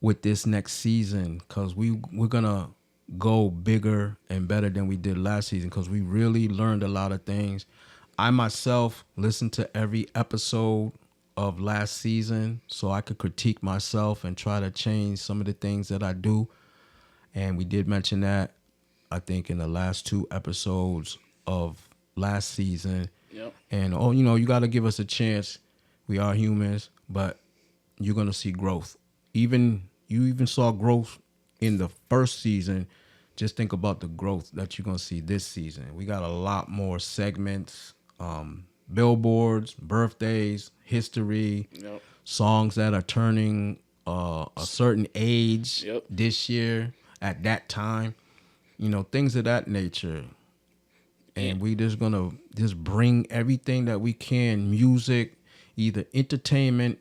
with this next season, because we're gonna go bigger and better than we did last season, because we really learned a lot of things. I myself listened to every episode of last season so I could critique myself and try to change some of the things that I do. And we did mention that, I think, in the last 2 episodes of last season. Yep. And you got to give us a chance. We are humans, but you're gonna see growth. You even saw growth in the first season. Just think about the growth that you're gonna see this season. We got a lot more segments, billboards, birthdays, history, songs that are turning a certain age this year at that time. Things of that nature. And we just gonna bring everything that we can, music, either entertainment,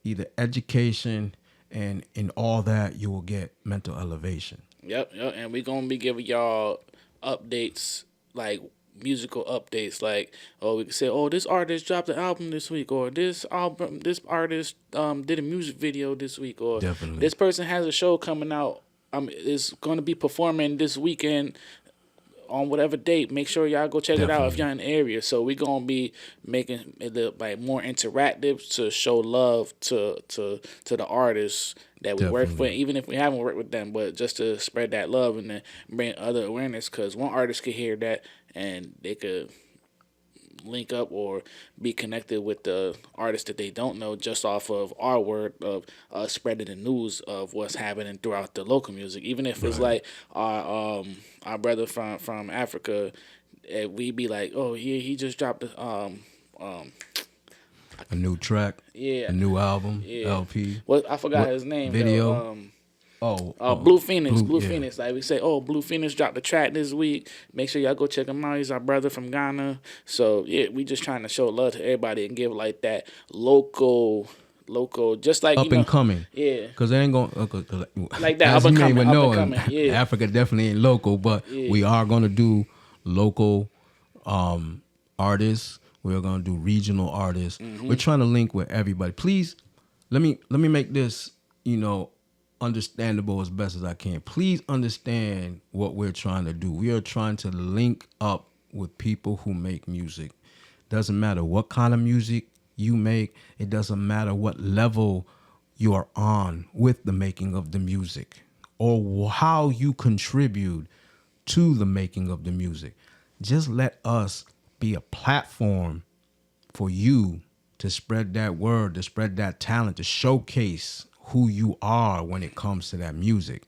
either education, and in all that you will get mental elevation. Yep. And we're gonna be giving y'all updates, like musical updates, like, we can say, this artist dropped an album this week, or this artist did a music video this week, or Definitely. This person has a show coming out, is gonna be performing this weekend on whatever date. Make sure y'all go check it out if y'all in the area. So we're gonna be making it like more interactive to show love to the artists that we work with, even if we haven't worked with them, but just to spread that love and then bring other awareness, because one artist could hear that and they could link up or be connected with the artist that they don't know just off of our word of spreading the news of what's happening throughout the local music. Even if it's like our brother from Africa, we be like, he just dropped a new track, a new album, LP. I forgot his name. Video. Blue Phoenix. Blue Phoenix. Like, we say, Blue Phoenix dropped the track this week. Make sure y'all go check him out. He's our brother from Ghana. So we just trying to show love to everybody and give like that local, just like up and coming. Yeah. Because they ain't going like that. As Up and you may coming. know, Up and coming. Yeah. Africa definitely ain't local, but we are going to do local artists. We're going to do regional artists. We're trying to link with everybody. Please, let me make this, understandable as best as I can. Please understand what we're trying to do. We are trying to link up with people who make music. Doesn't matter what kind of music you make. It doesn't matter what level you are on with the making of the music or how you contribute to the making of the music. Just let us be a platform for you to spread that word, to spread that talent, to showcase who you are when it comes to that music.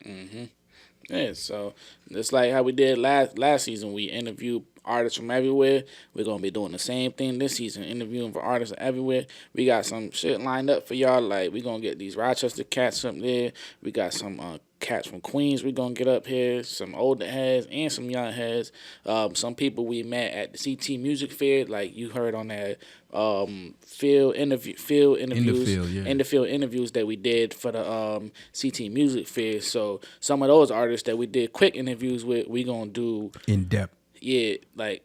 Yeah, so it's like how we did last season. We interviewed artists from everywhere. We're going to be doing the same thing this season, interviewing for artists everywhere. We got some shit lined up for y'all. Like, we're going to get these Rochester cats up there. We got some cats from Queens we're going to get up here, some older heads and some young heads. Some people we met at the CT Music Fair, like you heard on that field interviews that we did for the CT Music Fair. So some of those artists that we did quick interviews with, we going to do in depth. Yeah, like,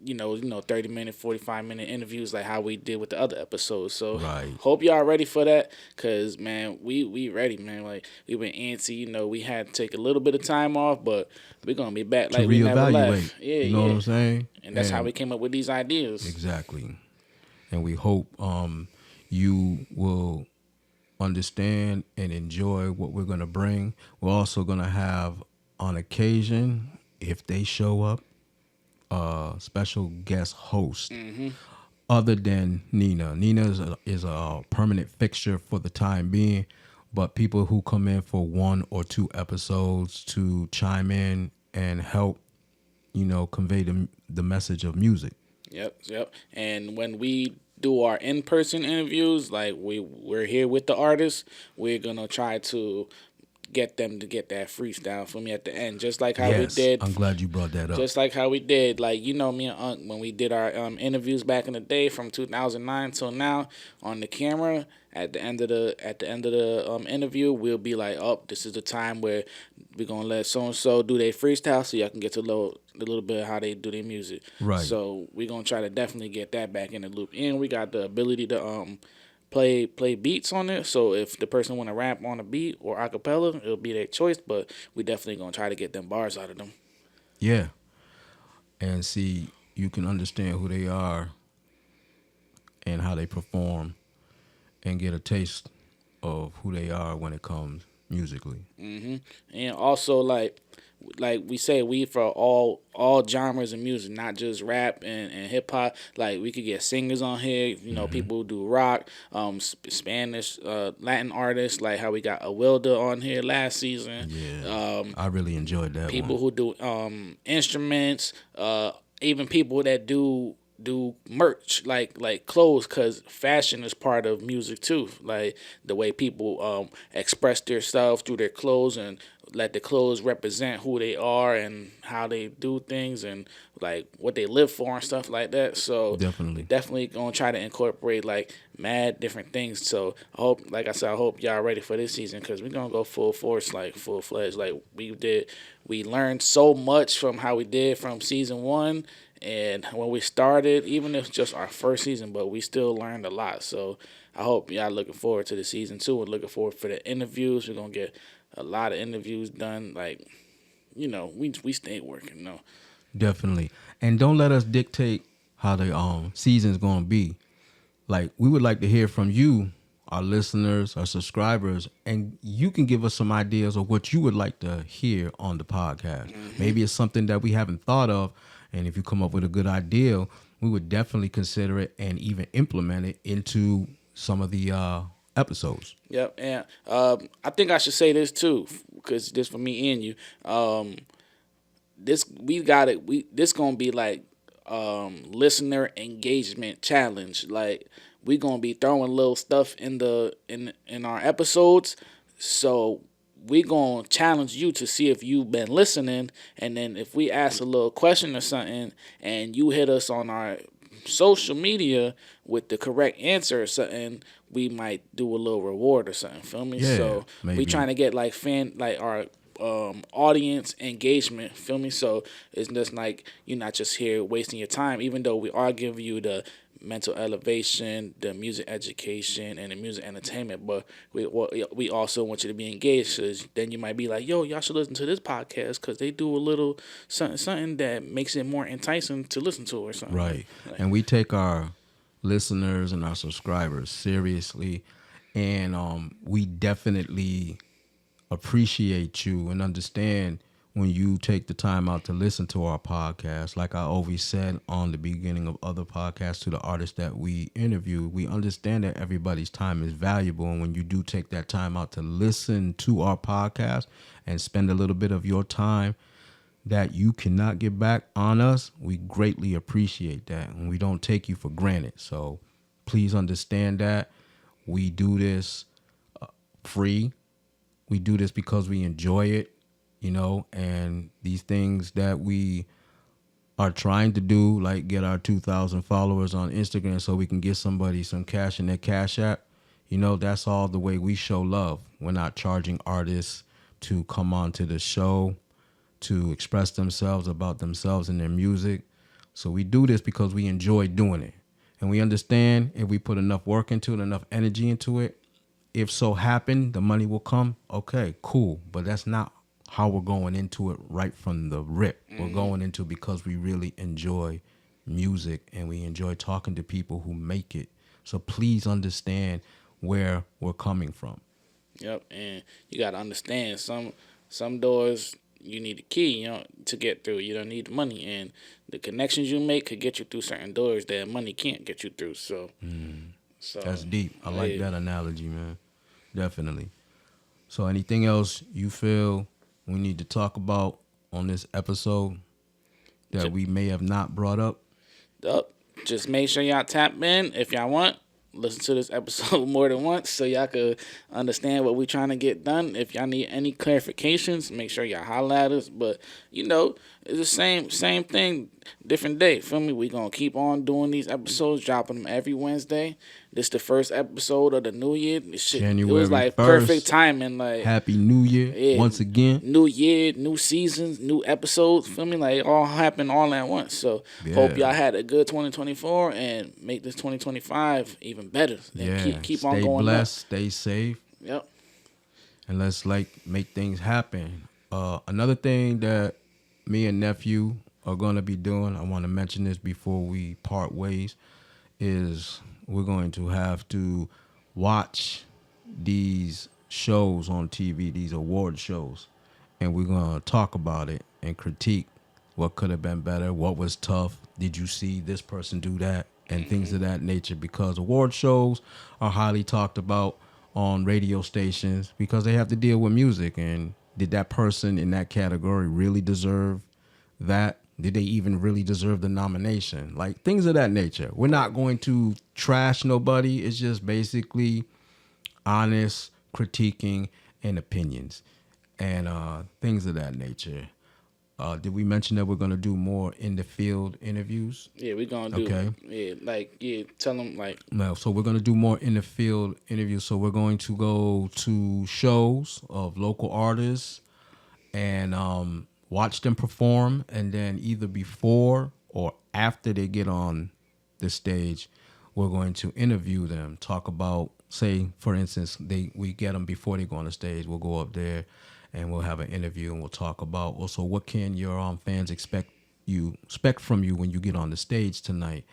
30-minute, 45-minute interviews like how we did with the other episodes. So hope y'all ready for that, because, man, we ready, man. Like, we been antsy, we had to take a little bit of time off, but we're going to be back like we never left. Yeah, you know what I'm saying? And that's how we came up with these ideas. Exactly. And we hope you will understand and enjoy what we're going to bring. We're also going to have, on occasion, if they show up, special guest host other than Nina. Nina is a permanent fixture for the time being, but people who come in for 1 or 2 episodes to chime in and help, convey the message of music. Yep. And when we do our in-person interviews, like we're here with the artists, we're gonna try to get them to get that freestyle for me at the end, just like how we did. I'm glad you brought that up. Just like how we did, like, me and Unc, when we did our interviews back in the day from 2009 till now on the camera. At the end of the interview, we'll be like, oh, this is the time where we're gonna let so and so do their freestyle, so y'all can get to a little bit of how they do their music. Right. So we're gonna try to definitely get that back in the loop, and we got the ability to play beats on it. So if the person want to rap on a beat or acapella, it'll be their choice. But we definitely gonna try to get them bars out of them. Yeah. And see, you can understand who they are and how they perform, and get a taste of who they are when it comes musically. And also, like we say, we for all genres of music, not just rap and hip hop. Like, we could get singers on here, people who do rock, Spanish, Latin artists, like how we got Awilda on here last season. Yeah, I really enjoyed that. People who do instruments, even people that do merch, like clothes, because fashion is part of music too. Like, the way people express their stuff through their clothes, and let the clothes represent who they are and how they do things, and like what they live for and stuff like that. So definitely gonna try to incorporate like mad different things. So I hope y'all ready for this season, because we're gonna go full force, like full fledged. Like we learned so much from how we did from season 1. And when we started, even if it's just our first season, but we still learned a lot. So I hope y'all looking forward to the season 2 and looking forward for the interviews. We're going to get a lot of interviews done. Like, we stay working, though. Definitely. And don't let us dictate how the season's going to be. Like, we would like to hear from you, our listeners, our subscribers, and you can give us some ideas of what you would like to hear on the podcast. Maybe it's something that we haven't thought of. And if you come up with a good idea, we would definitely consider it and even implement it into some of the episodes. Yep. And I think I should say this too, because this for me and you. This gonna be like listener engagement challenge. Like, we gonna be throwing little stuff in our episodes. So we going to challenge you to see if you've been listening. And then if we ask a little question or something and you hit us on our social media with the correct answer or something, we might do a little reward or something. Feel me? Yeah, so maybe. We trying to get like our audience engagement. Feel me? So it's just like you're not just here wasting your time, even though we are giving you the mental elevation, the music education, and the music entertainment, but we also want you to be engaged, because then you might be like, yo, y'all should listen to this podcast because they do a little something that makes it more enticing to listen to or something. Right. And we take our listeners and our subscribers seriously, and we definitely appreciate you and understand when you take the time out to listen to our podcast. Like I always said on the beginning of other podcasts to the artists that we interview, we understand that everybody's time is valuable. And when you do take that time out to listen to our podcast and spend a little bit of your time, that you cannot get back on us, we greatly appreciate that, and we don't take you for granted. So please understand that we do this free. We do this because we enjoy it, and these things that we are trying to do, like get our 2,000 followers on Instagram so we can get somebody some cash in their Cash App, that's all the way we show love. We're not charging artists to come on to the show to express themselves about themselves and their music. So we do this because we enjoy doing it. And we understand if we put enough work into it, enough energy into it, if so happen, the money will come. Okay, cool. But that's not how we're going into it right from the rip. We're going into it because we really enjoy music and we enjoy talking to people who make it. So please understand where we're coming from. Yep, and you got to understand some doors you need a key, to get through. You don't need the money, and the connections you make could get you through certain doors that money can't get you through. So, that's deep. I like that analogy, man. Definitely. So, anything else you feel we need to talk about on this episode that we may have not brought up? Just make sure y'all tap in if y'all want. Listen to this episode more than once so y'all could understand what we're trying to get done. If y'all need any clarifications, make sure y'all holler at us. But, it's the same thing, different day. Feel me? We're going to keep on doing these episodes, dropping them every Wednesday. This the first episode of the new year. This shit, January it was like 1st. Perfect timing. Like, Happy New Year once again. New year, new seasons, new episodes. Feel me? Like, it all happened all at once. So, hope y'all had a good 2024 and make this 2025 even better. And keep on going blessed, up. Stay safe. Yep. And let's make things happen. Another thing that me and nephew are going to be doing, I want to mention this before we part ways, is we're going to have to watch these shows on TV, these award shows, and we're going to talk about it and critique what could have been better, what was tough, did you see this person do that, and things of that nature, because award shows are highly talked about on radio stations because they have to deal with music. And did that person in that category really deserve that? Did they even really deserve the nomination? Like, things of that nature. We're not going to trash nobody. It's just basically honest critiquing and opinions and things of that nature. Did we mention that we're going to do more in the field interviews? Yeah, we're going to do. Okay. Tell them, like. No, so we're going to do more in the field interviews. So we're going to go to shows of local artists and watch them perform, and then either before or after they get on the stage, we're going to interview them, talk about, say, for instance, we get them before they go on the stage. We'll go up there and we'll have an interview and we'll talk about also what can your fans expect from you when you get on the stage tonight.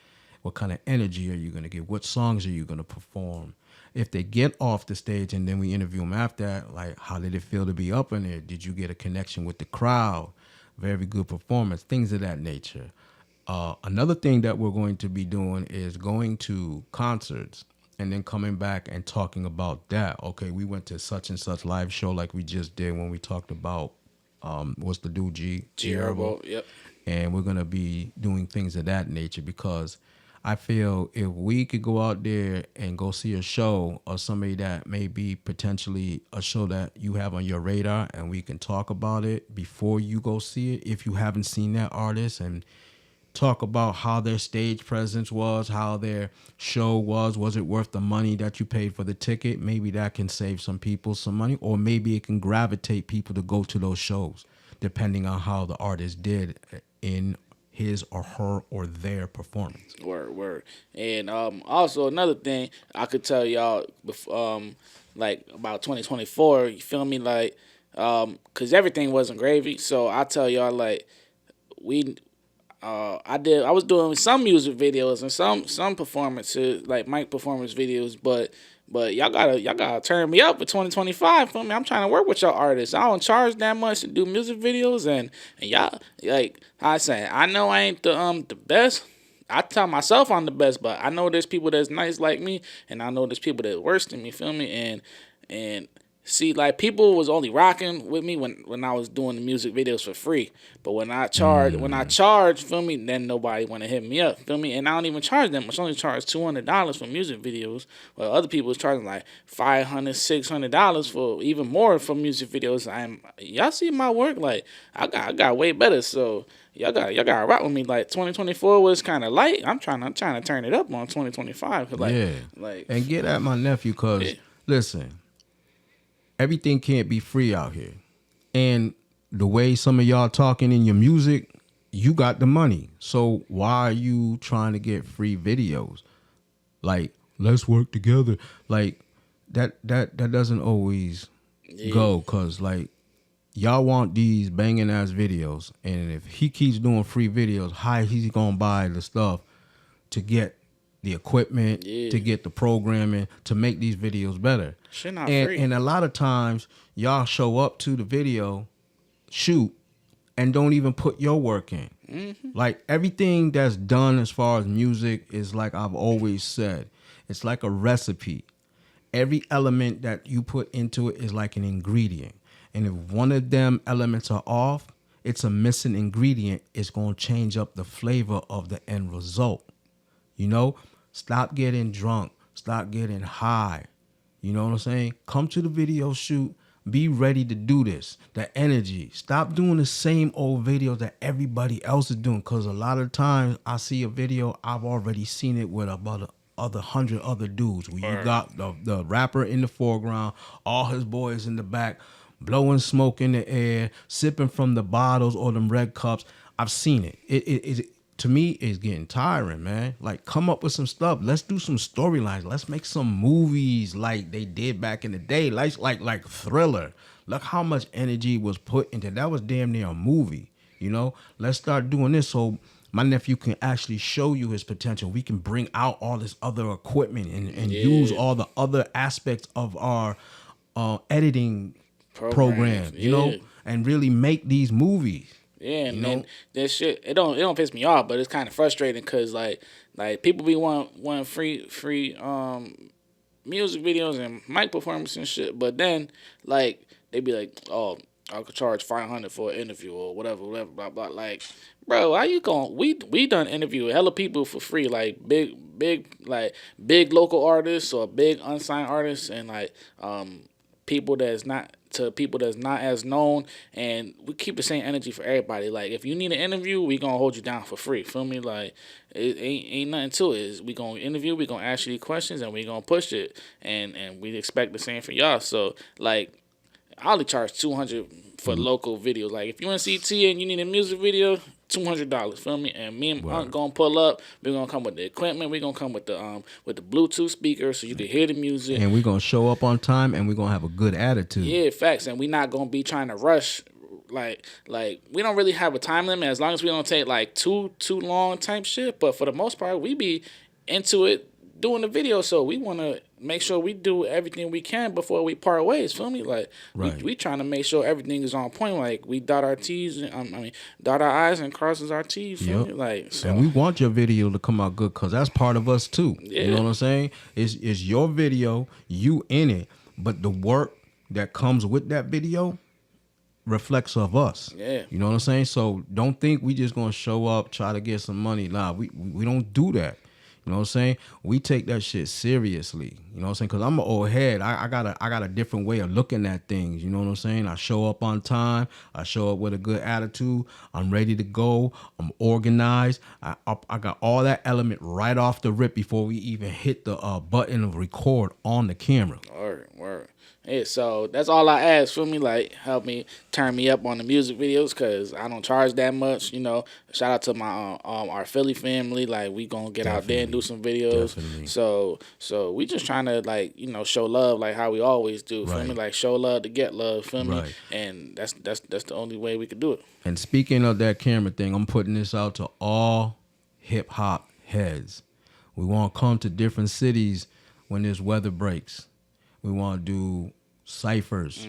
What kind of energy are you going to get? What songs are you going to perform? If they get off the stage and then we interview them after that, like, how did it feel to be up in there? Did you get a connection with the crowd? Very good performance, things of that nature. Another thing that we're going to be doing is going to concerts and then coming back and talking about that. Okay, we went to such and such live show like we just did when we talked about what's the dude, G Herbo, yep. And we're going to be doing things of that nature because I feel if we could go out there and go see a show or somebody that may be potentially a show that you have on your radar, and we can talk about it before you go see it, if you haven't seen that artist, and talk about how their stage presence was, how their show was it worth the money that you paid for the ticket? Maybe that can save some people some money, or maybe it can gravitate people to go to those shows, depending on how the artist did in his or her or their performance. Word. And also another thing I could tell y'all, like about 2024, you feel me? Like, cause everything wasn't gravy. So I tell y'all, like, I was doing some music videos and some performances, like mic performance videos, but y'all gotta turn me up for 2025 for me. I'm trying to work with y'all artists. I don't charge that much to do music videos, and y'all, like I say, I know I ain't the best. I tell myself I'm the best, but I know there's people that's nice like me, and I know there's people that's worse than me. Feel me? And See, like people was only rocking with me when I was doing the music videos for free. But when I charge, feel me, then nobody want to hit me up, feel me. And I don't even charge that much. I only charge $200 for music videos. While other people was charging like $500, $600 for even more for music videos. Y'all see my work, like I got way better. So y'all got rock with me. Like 2024 was kind of light. I'm trying to turn it up on 2025. And get at my nephew, cause listen. Everything can't be free out here. And the way some of y'all talking in your music, you got the money. So why are you trying to get free videos? Like, let's work together. Like, that doesn't always go. Because, like, y'all want these banging ass videos. And if he keeps doing free videos, how he's going to buy the stuff to get the equipment, to get the programming, to make these videos better. Shit not free. And a lot of times, y'all show up to the video shoot and don't even put your work in. Mm-hmm. Like, everything that's done as far as music is like I've always said. It's like a recipe. Every element that you put into it is like an ingredient. And if one of them elements are off, it's a missing ingredient. It's going to change up the flavor of the end result. You know? Stop getting drunk. Stop getting high. You know what I'm saying? Come to the video shoot. Be ready to do this. The energy. Stop doing the same old videos that everybody else is doing. Because a lot of times I see a video, I've already seen it with about 100 other dudes. Where you got the rapper in the foreground, all his boys in the back, blowing smoke in the air, sipping from the bottles or them red cups. I've seen it. It to me, it's getting tiring, man. Like, come up with some stuff. Let's do some storylines. Let's make some movies like they did back in the day. Like Thriller. Look how much energy was put into that. Was damn near a movie. You know, let's start doing this so my nephew can actually show you his potential. We can bring out all this other equipment and use all the other aspects of our editing program, you know, and really make these movies. Yeah, and then that shit, it don't piss me off, but it's kind of frustrating because like people be wanting free music videos and mic performances and shit, but then like they be like, oh, I could charge $500 for an interview or whatever, blah blah. Like, bro, how you going? We done interview hella people for free, like big local artists or big unsigned artists, and like people that's not as known, and we keep the same energy for everybody. Like, if you need an interview, we gonna hold you down for free. Feel me? Like, it ain't nothing to it. We gonna interview, we gonna ask you questions, and we gonna push it, and we expect the same for y'all. So like, I only charge $200 for local videos. Like, if you in CT and you need a music video, $200. Feel me? And me and Unc gonna pull up. We're gonna come with the equipment. We're gonna come with the Bluetooth speaker so you can hear the music. And we're gonna show up on time, and we're gonna have a good attitude. Yeah, facts. And we're not gonna be trying to rush. Like we don't really have a time limit as long as we don't take like too long type shit. But for the most part, we be into it doing the video, so we want to make sure we do everything we can before we part ways. Feel me? Like, we trying to make sure everything is on point. Like, we dot our T's, dot our I's and crosses our T's. Feel me? Like, so. And we want your video to come out good because that's part of us too. Yeah. You know what I'm saying? It's your video, you in it, but the work that comes with that video reflects of us. Yeah. You know what I'm saying? So don't think we just gonna show up, try to get some money. Nah, we don't do that. You know what I'm saying? We take that shit seriously. You know what I'm saying? Because I'm an old head. I got a different way of looking at things. You know what I'm saying? I show up on time. I show up with a good attitude. I'm ready to go. I'm organized. I got all that element right off the rip before we even hit the button of record on the camera. Word. Yeah, so that's all I ask. Feel me? Like, help me turn me up on the music videos because I don't charge that much. You know, shout out to my our Philly family. Like, we gonna get out there and do some videos. Definitely. So we just trying to, like, you know, show love like how we always do. Feel me? Like, show love to get love. Feel me? And that's the only way we could do it. And speaking of that camera thing, I'm putting this out to all hip hop heads. We want to come to different cities when this weather breaks. We want to do ciphers,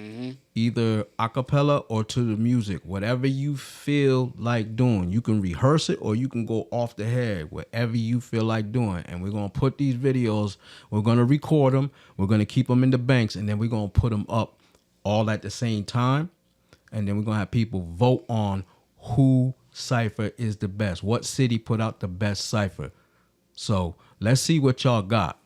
either a cappella or to the music, whatever you feel like doing. You can rehearse it or you can go off the head, whatever you feel like doing. And we're going to put these videos, we're going to record them, we're going to keep them in the banks, and then we're going to put them up all at the same time. And then we're going to have people vote on who cipher is the best. What city put out the best cipher? So let's see what y'all got.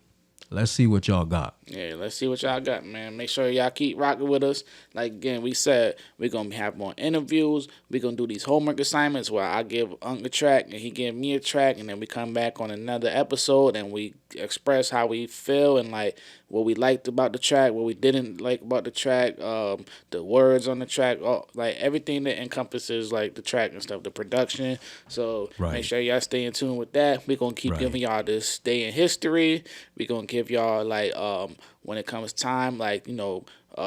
Let's see what y'all got. Yeah, let's see what y'all got, man. Make sure y'all keep rocking with us. Like, again, we said we're going to have more interviews. We're going to do these homework assignments where I give Unc a track and he give me a track, and then we come back on another episode and we express how we feel and, like, what we liked about the track, what we didn't like about the track, the words on the track, like, everything that encompasses, like, the track and stuff, the production. So make sure y'all stay in tune with that. We're going to keep giving y'all this day in history. We're going to give y'all, like, when it comes time, like, you know,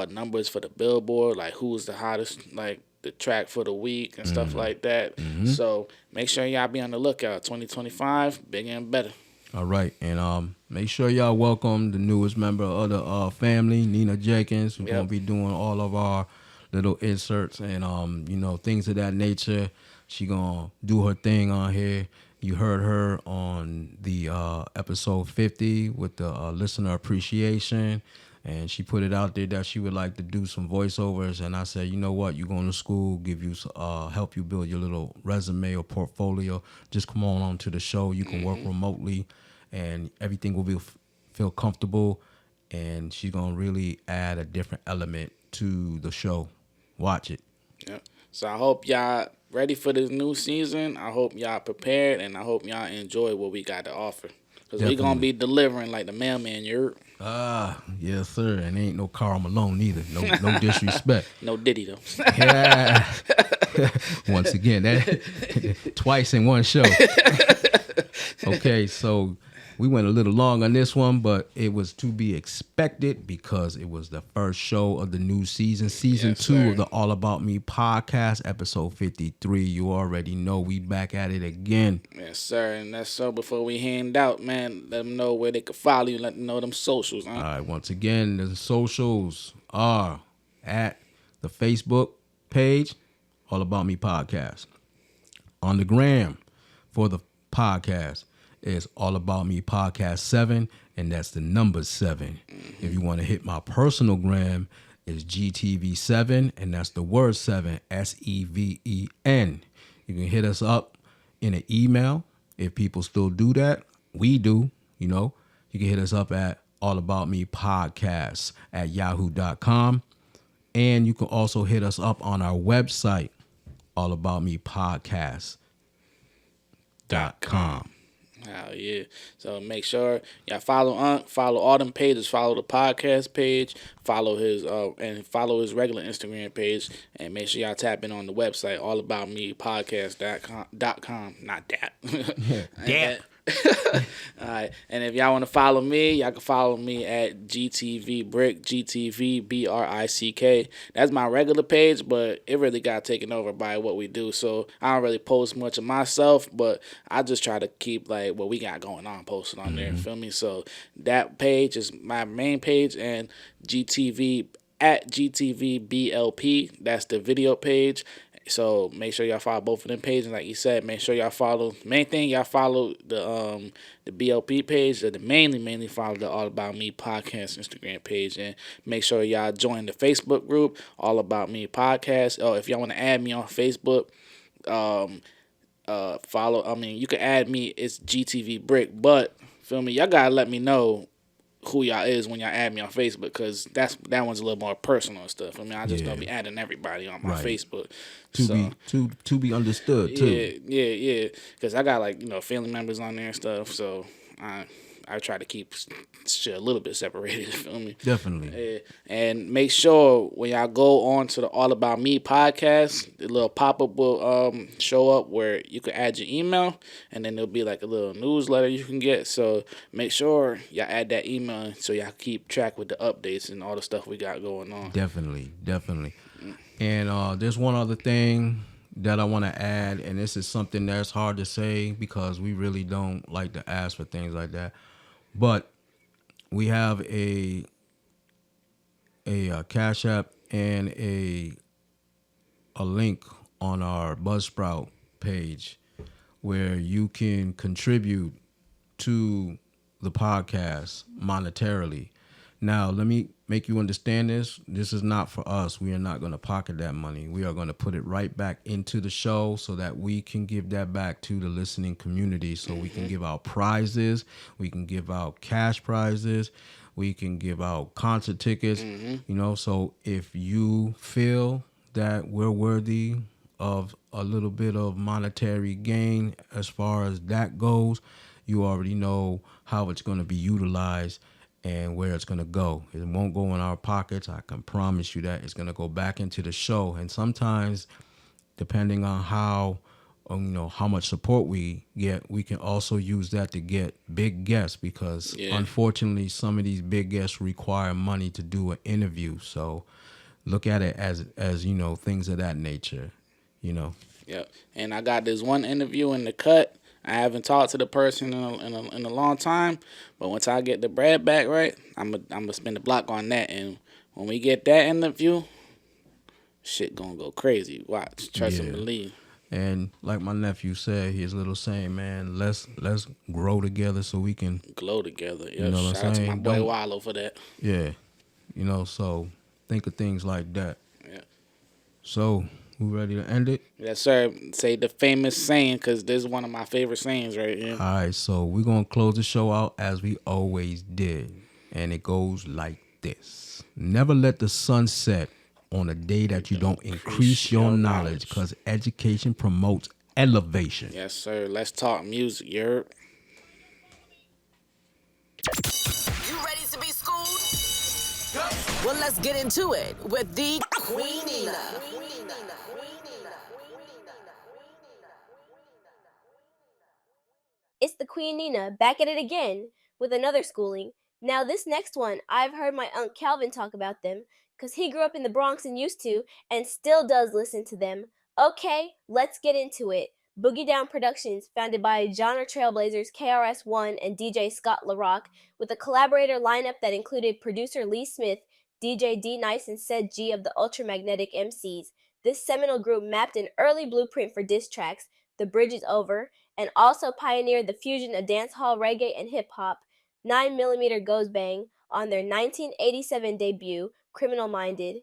numbers for the Billboard, like who's the hottest, like the track for the week and stuff like that. So make sure y'all be on the lookout. 2025, bigger and better. All right, and make sure y'all welcome the newest member of the family, Nina Jenkins, who's gonna be doing all of our little inserts and you know, things of that nature. She gonna do her thing on here. You heard her on the episode 50 with the listener appreciation, and she put it out there that she would like to do some voiceovers. And I said, you know what, you going to school, give you help you build your little resume or portfolio. Just come on to the show. You can work remotely, and everything will feel comfortable. And she's gonna really add a different element to the show. Watch it. Yeah. So I hope y'all ready for this new season. I hope y'all prepared, and I hope y'all enjoy what we got to offer. Because we're going to be delivering like the mailman, you heard? Yes, sir. And ain't no Karl Malone either. No disrespect. No Diddy, though. Yeah. Once again, that twice in one show. Okay, so we went a little long on this one, but it was to be expected because it was the first show of the new season. Season 2 of the All About Me podcast, episode 53. You already know we back at it again. Yes, sir. And that's so before we hand out, man, let them know where they can follow you. Let them know them socials. Huh? All right, once again, the socials are at the Facebook page, All About Me podcast. On the gram for the podcast is All About Me Podcast 7, and that's the number 7. If you want to hit my personal gram, it's GTV7, and that's the word 7, SEVEN. You can hit us up in an email if people still do that. We do, you know. You can hit us up at allaboutmepodcasts@yahoo.com, and you can also hit us up on our website, allaboutmepodcasts.com. Hell yeah. So make sure y'all follow Unc, follow all them pages, follow the podcast page, follow his regular Instagram page, and make sure y'all tap in on the website, allaboutmepodcast.com. Not that. Yeah. All right, and if y'all want to follow me, y'all can follow me at GTV Brick, GTV BRICK. That's my regular page, but it really got taken over by what we do. So I don't really post much of myself, but I just try to keep like what we got going on posted on there. Feel me? So that page is my main page, and GTV at GTV BLP. That's the video page. So make sure y'all follow both of them pages. Like you said, make sure y'all follow. Main thing, y'all follow the BLP page. Or mainly follow the All About Me podcast Instagram page, and make sure y'all join the Facebook group All About Me podcast. Oh, if y'all want to add me on Facebook, follow. I mean, you can add me. It's GTV Brick, but feel me, y'all gotta let me know who y'all is when y'all add me on Facebook, because that one's a little more personal and stuff. I mean, I just don't be adding everybody on my Facebook. To be understood too. Yeah. Because I got family members on there and stuff. So I try to keep shit a little bit separated. You feel me? Definitely. And make sure when y'all go on to the All About Me podcast, the little pop-up will show up where you can add your email, and then there'll be like a little newsletter you can get. So make sure y'all add that email so y'all keep track with the updates and all the stuff we got going on. Definitely. And there's one other thing that I want to add, and this is something that's hard to say because we really don't like to ask for things like that. But we have a Cash App and a link on our Buzzsprout page where you can contribute to the podcast monetarily. Now, let me make you understand this. This is not for us. We are not going to pocket that money. We are going to put it right back into the show so that we can give that back to the listening community. So we can give out prizes. We can give out cash prizes. We can give out concert tickets. You know, so if you feel that we're worthy of a little bit of monetary gain as far as that goes, you already know how it's going to be utilized and where it's going to go. It won't go in our pockets. I can promise you that. It's going to go back into the show. And sometimes, depending on how much support we get, we can also use that to get big guests, because unfortunately some of these big guests require money to do an interview. So look at it as things of that nature, Yep. And I got this one interview in the cut. I haven't talked to the person in a long time, but once I get the bread back right, I'm gonna spend the block on that. And when we get that interview, shit gonna go crazy. Watch, trust and believe. And like my nephew said, his little saying, man, let's grow together so we can glow together. Yeah, you know what shout I'm out saying? to my boy Wallow for that. Yeah, so think of things like that. Yeah. So. We ready to end it? Yes, sir. Say the famous saying, because this is one of my favorite sayings right here. All right, so we're going to close the show out as we always did. And it goes like this. Never let the sun set on a day that you don't increase your knowledge, because education promotes elevation. Yes, sir. Let's talk music, you heard? You ready to be schooled? Well, let's get into it with the Queen Nina. It's the Queen Nina, back at it again with another schooling. Now this next one, I've heard my Unc Calvin talk about them, because he grew up in the Bronx and used to, and still does listen to them. Okay, let's get into it. Boogie Down Productions, founded by genre trailblazers KRS-One and DJ Scott LaRock, with a collaborator lineup that included producer Lee Smith, DJ D-Nice, and Ced G of the Ultramagnetic MCs. This seminal group mapped an early blueprint for diss tracks, The Bridge Is Over, and also pioneered the fusion of dancehall, reggae, and hip-hop. 9mm Goes Bang on their 1987 debut, Criminal Minded.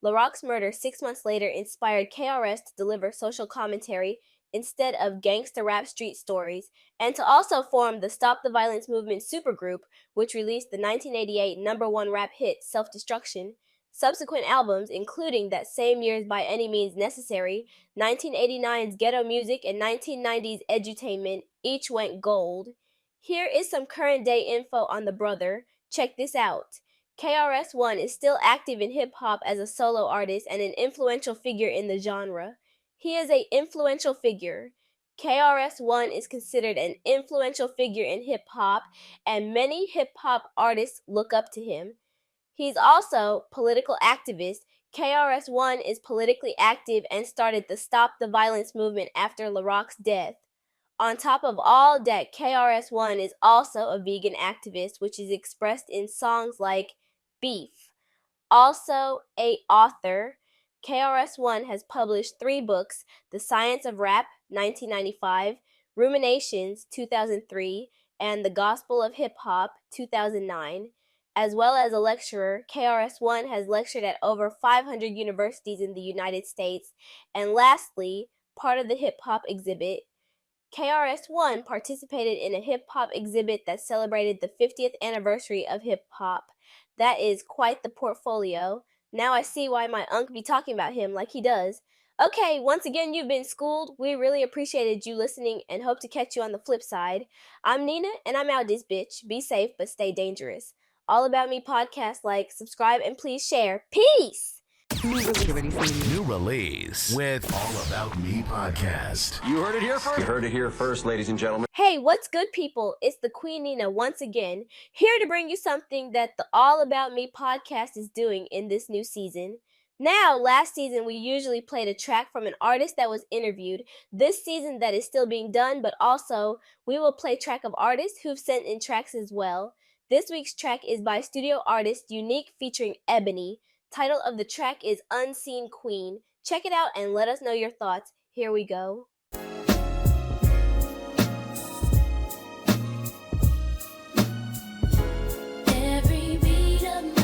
LaRock's murder 6 months later inspired KRS to deliver social commentary instead of gangsta rap street stories, and to also form the Stop the Violence Movement supergroup, which released the 1988 #1 rap hit Self-Destruction. Subsequent albums, including that same year's By Any Means Necessary, 1989's Ghetto Music, and 1990's Edutainment, each went gold. Here is some current day info on the brother. Check this out. KRS-One is still active in hip-hop as a solo artist and an influential figure in the genre. He is an influential figure. KRS-One is considered an influential figure in hip-hop, and many hip-hop artists look up to him. He's also political activist. KRS-One is politically active and started the Stop the Violence movement after LaRock's death. On top of all that, KRS-One is also a vegan activist, which is expressed in songs like Beef. Also a author, KRS-One has published 3 books: The Science of Rap, 1995, Ruminations, 2003, and The Gospel of Hip Hop, 2009. As well as a lecturer, KRS-One has lectured at over 500 universities in the United States. And lastly, part of the hip-hop exhibit. KRS-One participated in a hip-hop exhibit that celebrated the 50th anniversary of hip-hop. That is quite the portfolio. Now I see why my unc be talking about him like he does. Okay, once again, you've been schooled. We really appreciated you listening and hope to catch you on the flip side. I'm Nina, and I'm out this bitch. Be safe, but stay dangerous. All About Me podcast, like, subscribe, and please share. Peace! New release with All About Me podcast. You heard it here first. You heard it here first, ladies and gentlemen. Hey, what's good, people? It's the Queen Nina once again, here to bring you something that the All About Me podcast is doing in this new season. Now, last season, we usually played a track from an artist that was interviewed. This season, that is still being done, but also, we will play track of artists who've sent in tracks as well. This week's track is by studio artist Unique featuring Ebony. Title of the track is Unseen Queen. Check it out and let us know your thoughts. Here we go. Every beat of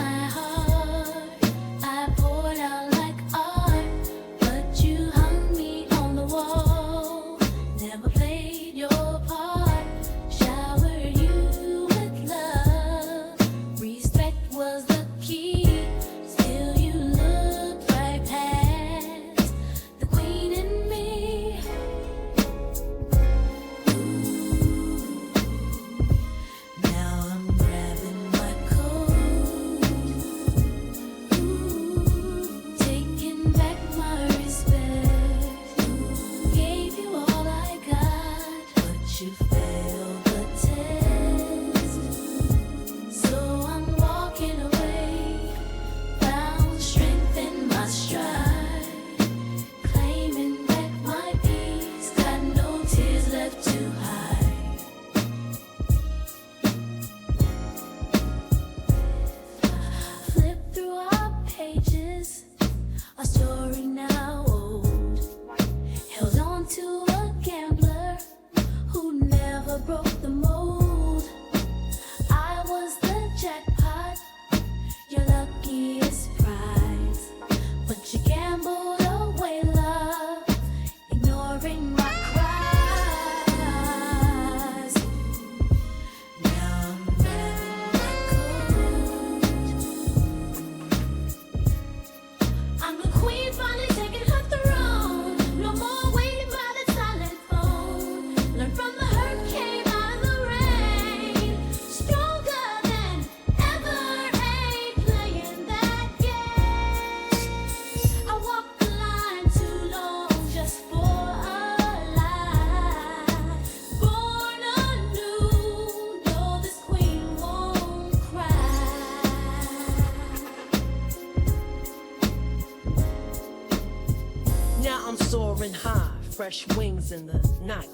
fresh wings in the night.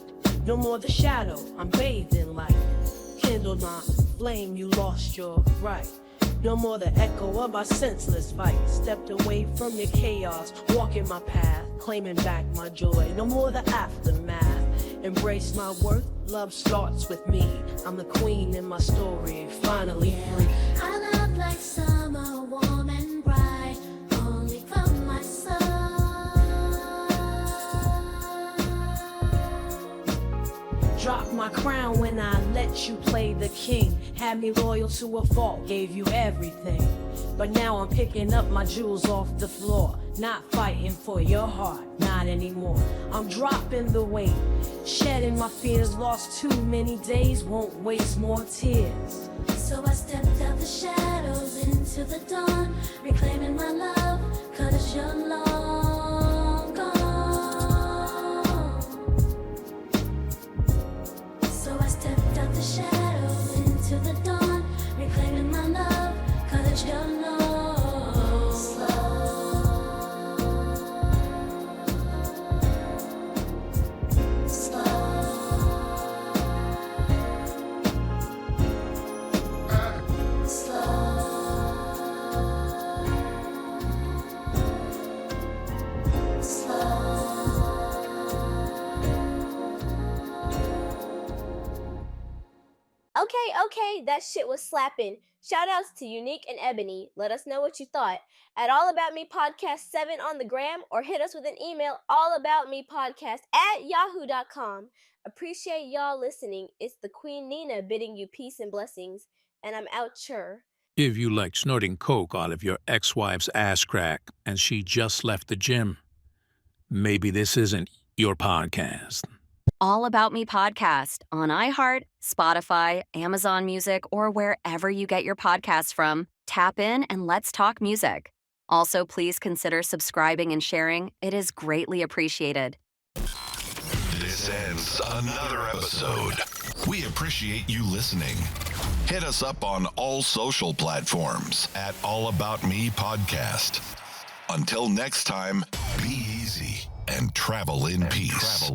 No more the shadow, I'm bathed in light. Kindled my flame, you lost your right. No more the echo of our senseless fight. Stepped away from your chaos, walking my path, claiming back my joy. No more the aftermath. Embrace my worth, love starts with me. I'm the queen in my story, finally free. I love like summer, warm and bright, only from my soul. Dropped my crown when I let you play the king. Had me loyal to a fault, gave you everything. But now I'm picking up my jewels off the floor. Not fighting for your heart, not anymore. I'm dropping the weight, shedding my fears. Lost too many days, won't waste more tears. So I stepped out the shadows into the dawn, reclaiming my love, 'cause you're long gone. So I stepped out the shadows into the dawn, reclaiming my love, 'cause you're long. Okay, that shit was slapping. Shout outs to Unique and Ebony. Let us know what you thought at All About Me Podcast 7 on the gram, or hit us with an email, allaboutmepodcast@yahoo.com. Appreciate y'all listening. It's the Queen Nina bidding you peace and blessings, and I'm out sure. If you like snorting coke out of your ex-wife's ass crack and she just left the gym, maybe this isn't your podcast. All About Me Podcast on iHeart, Spotify, Amazon Music, or wherever you get your podcasts from. Tap in and let's talk music. Also, please consider subscribing and sharing. It is greatly appreciated. This ends another episode. We appreciate you listening. Hit us up on all social platforms at All About Me Podcast. Until next time, be easy and travel in peace.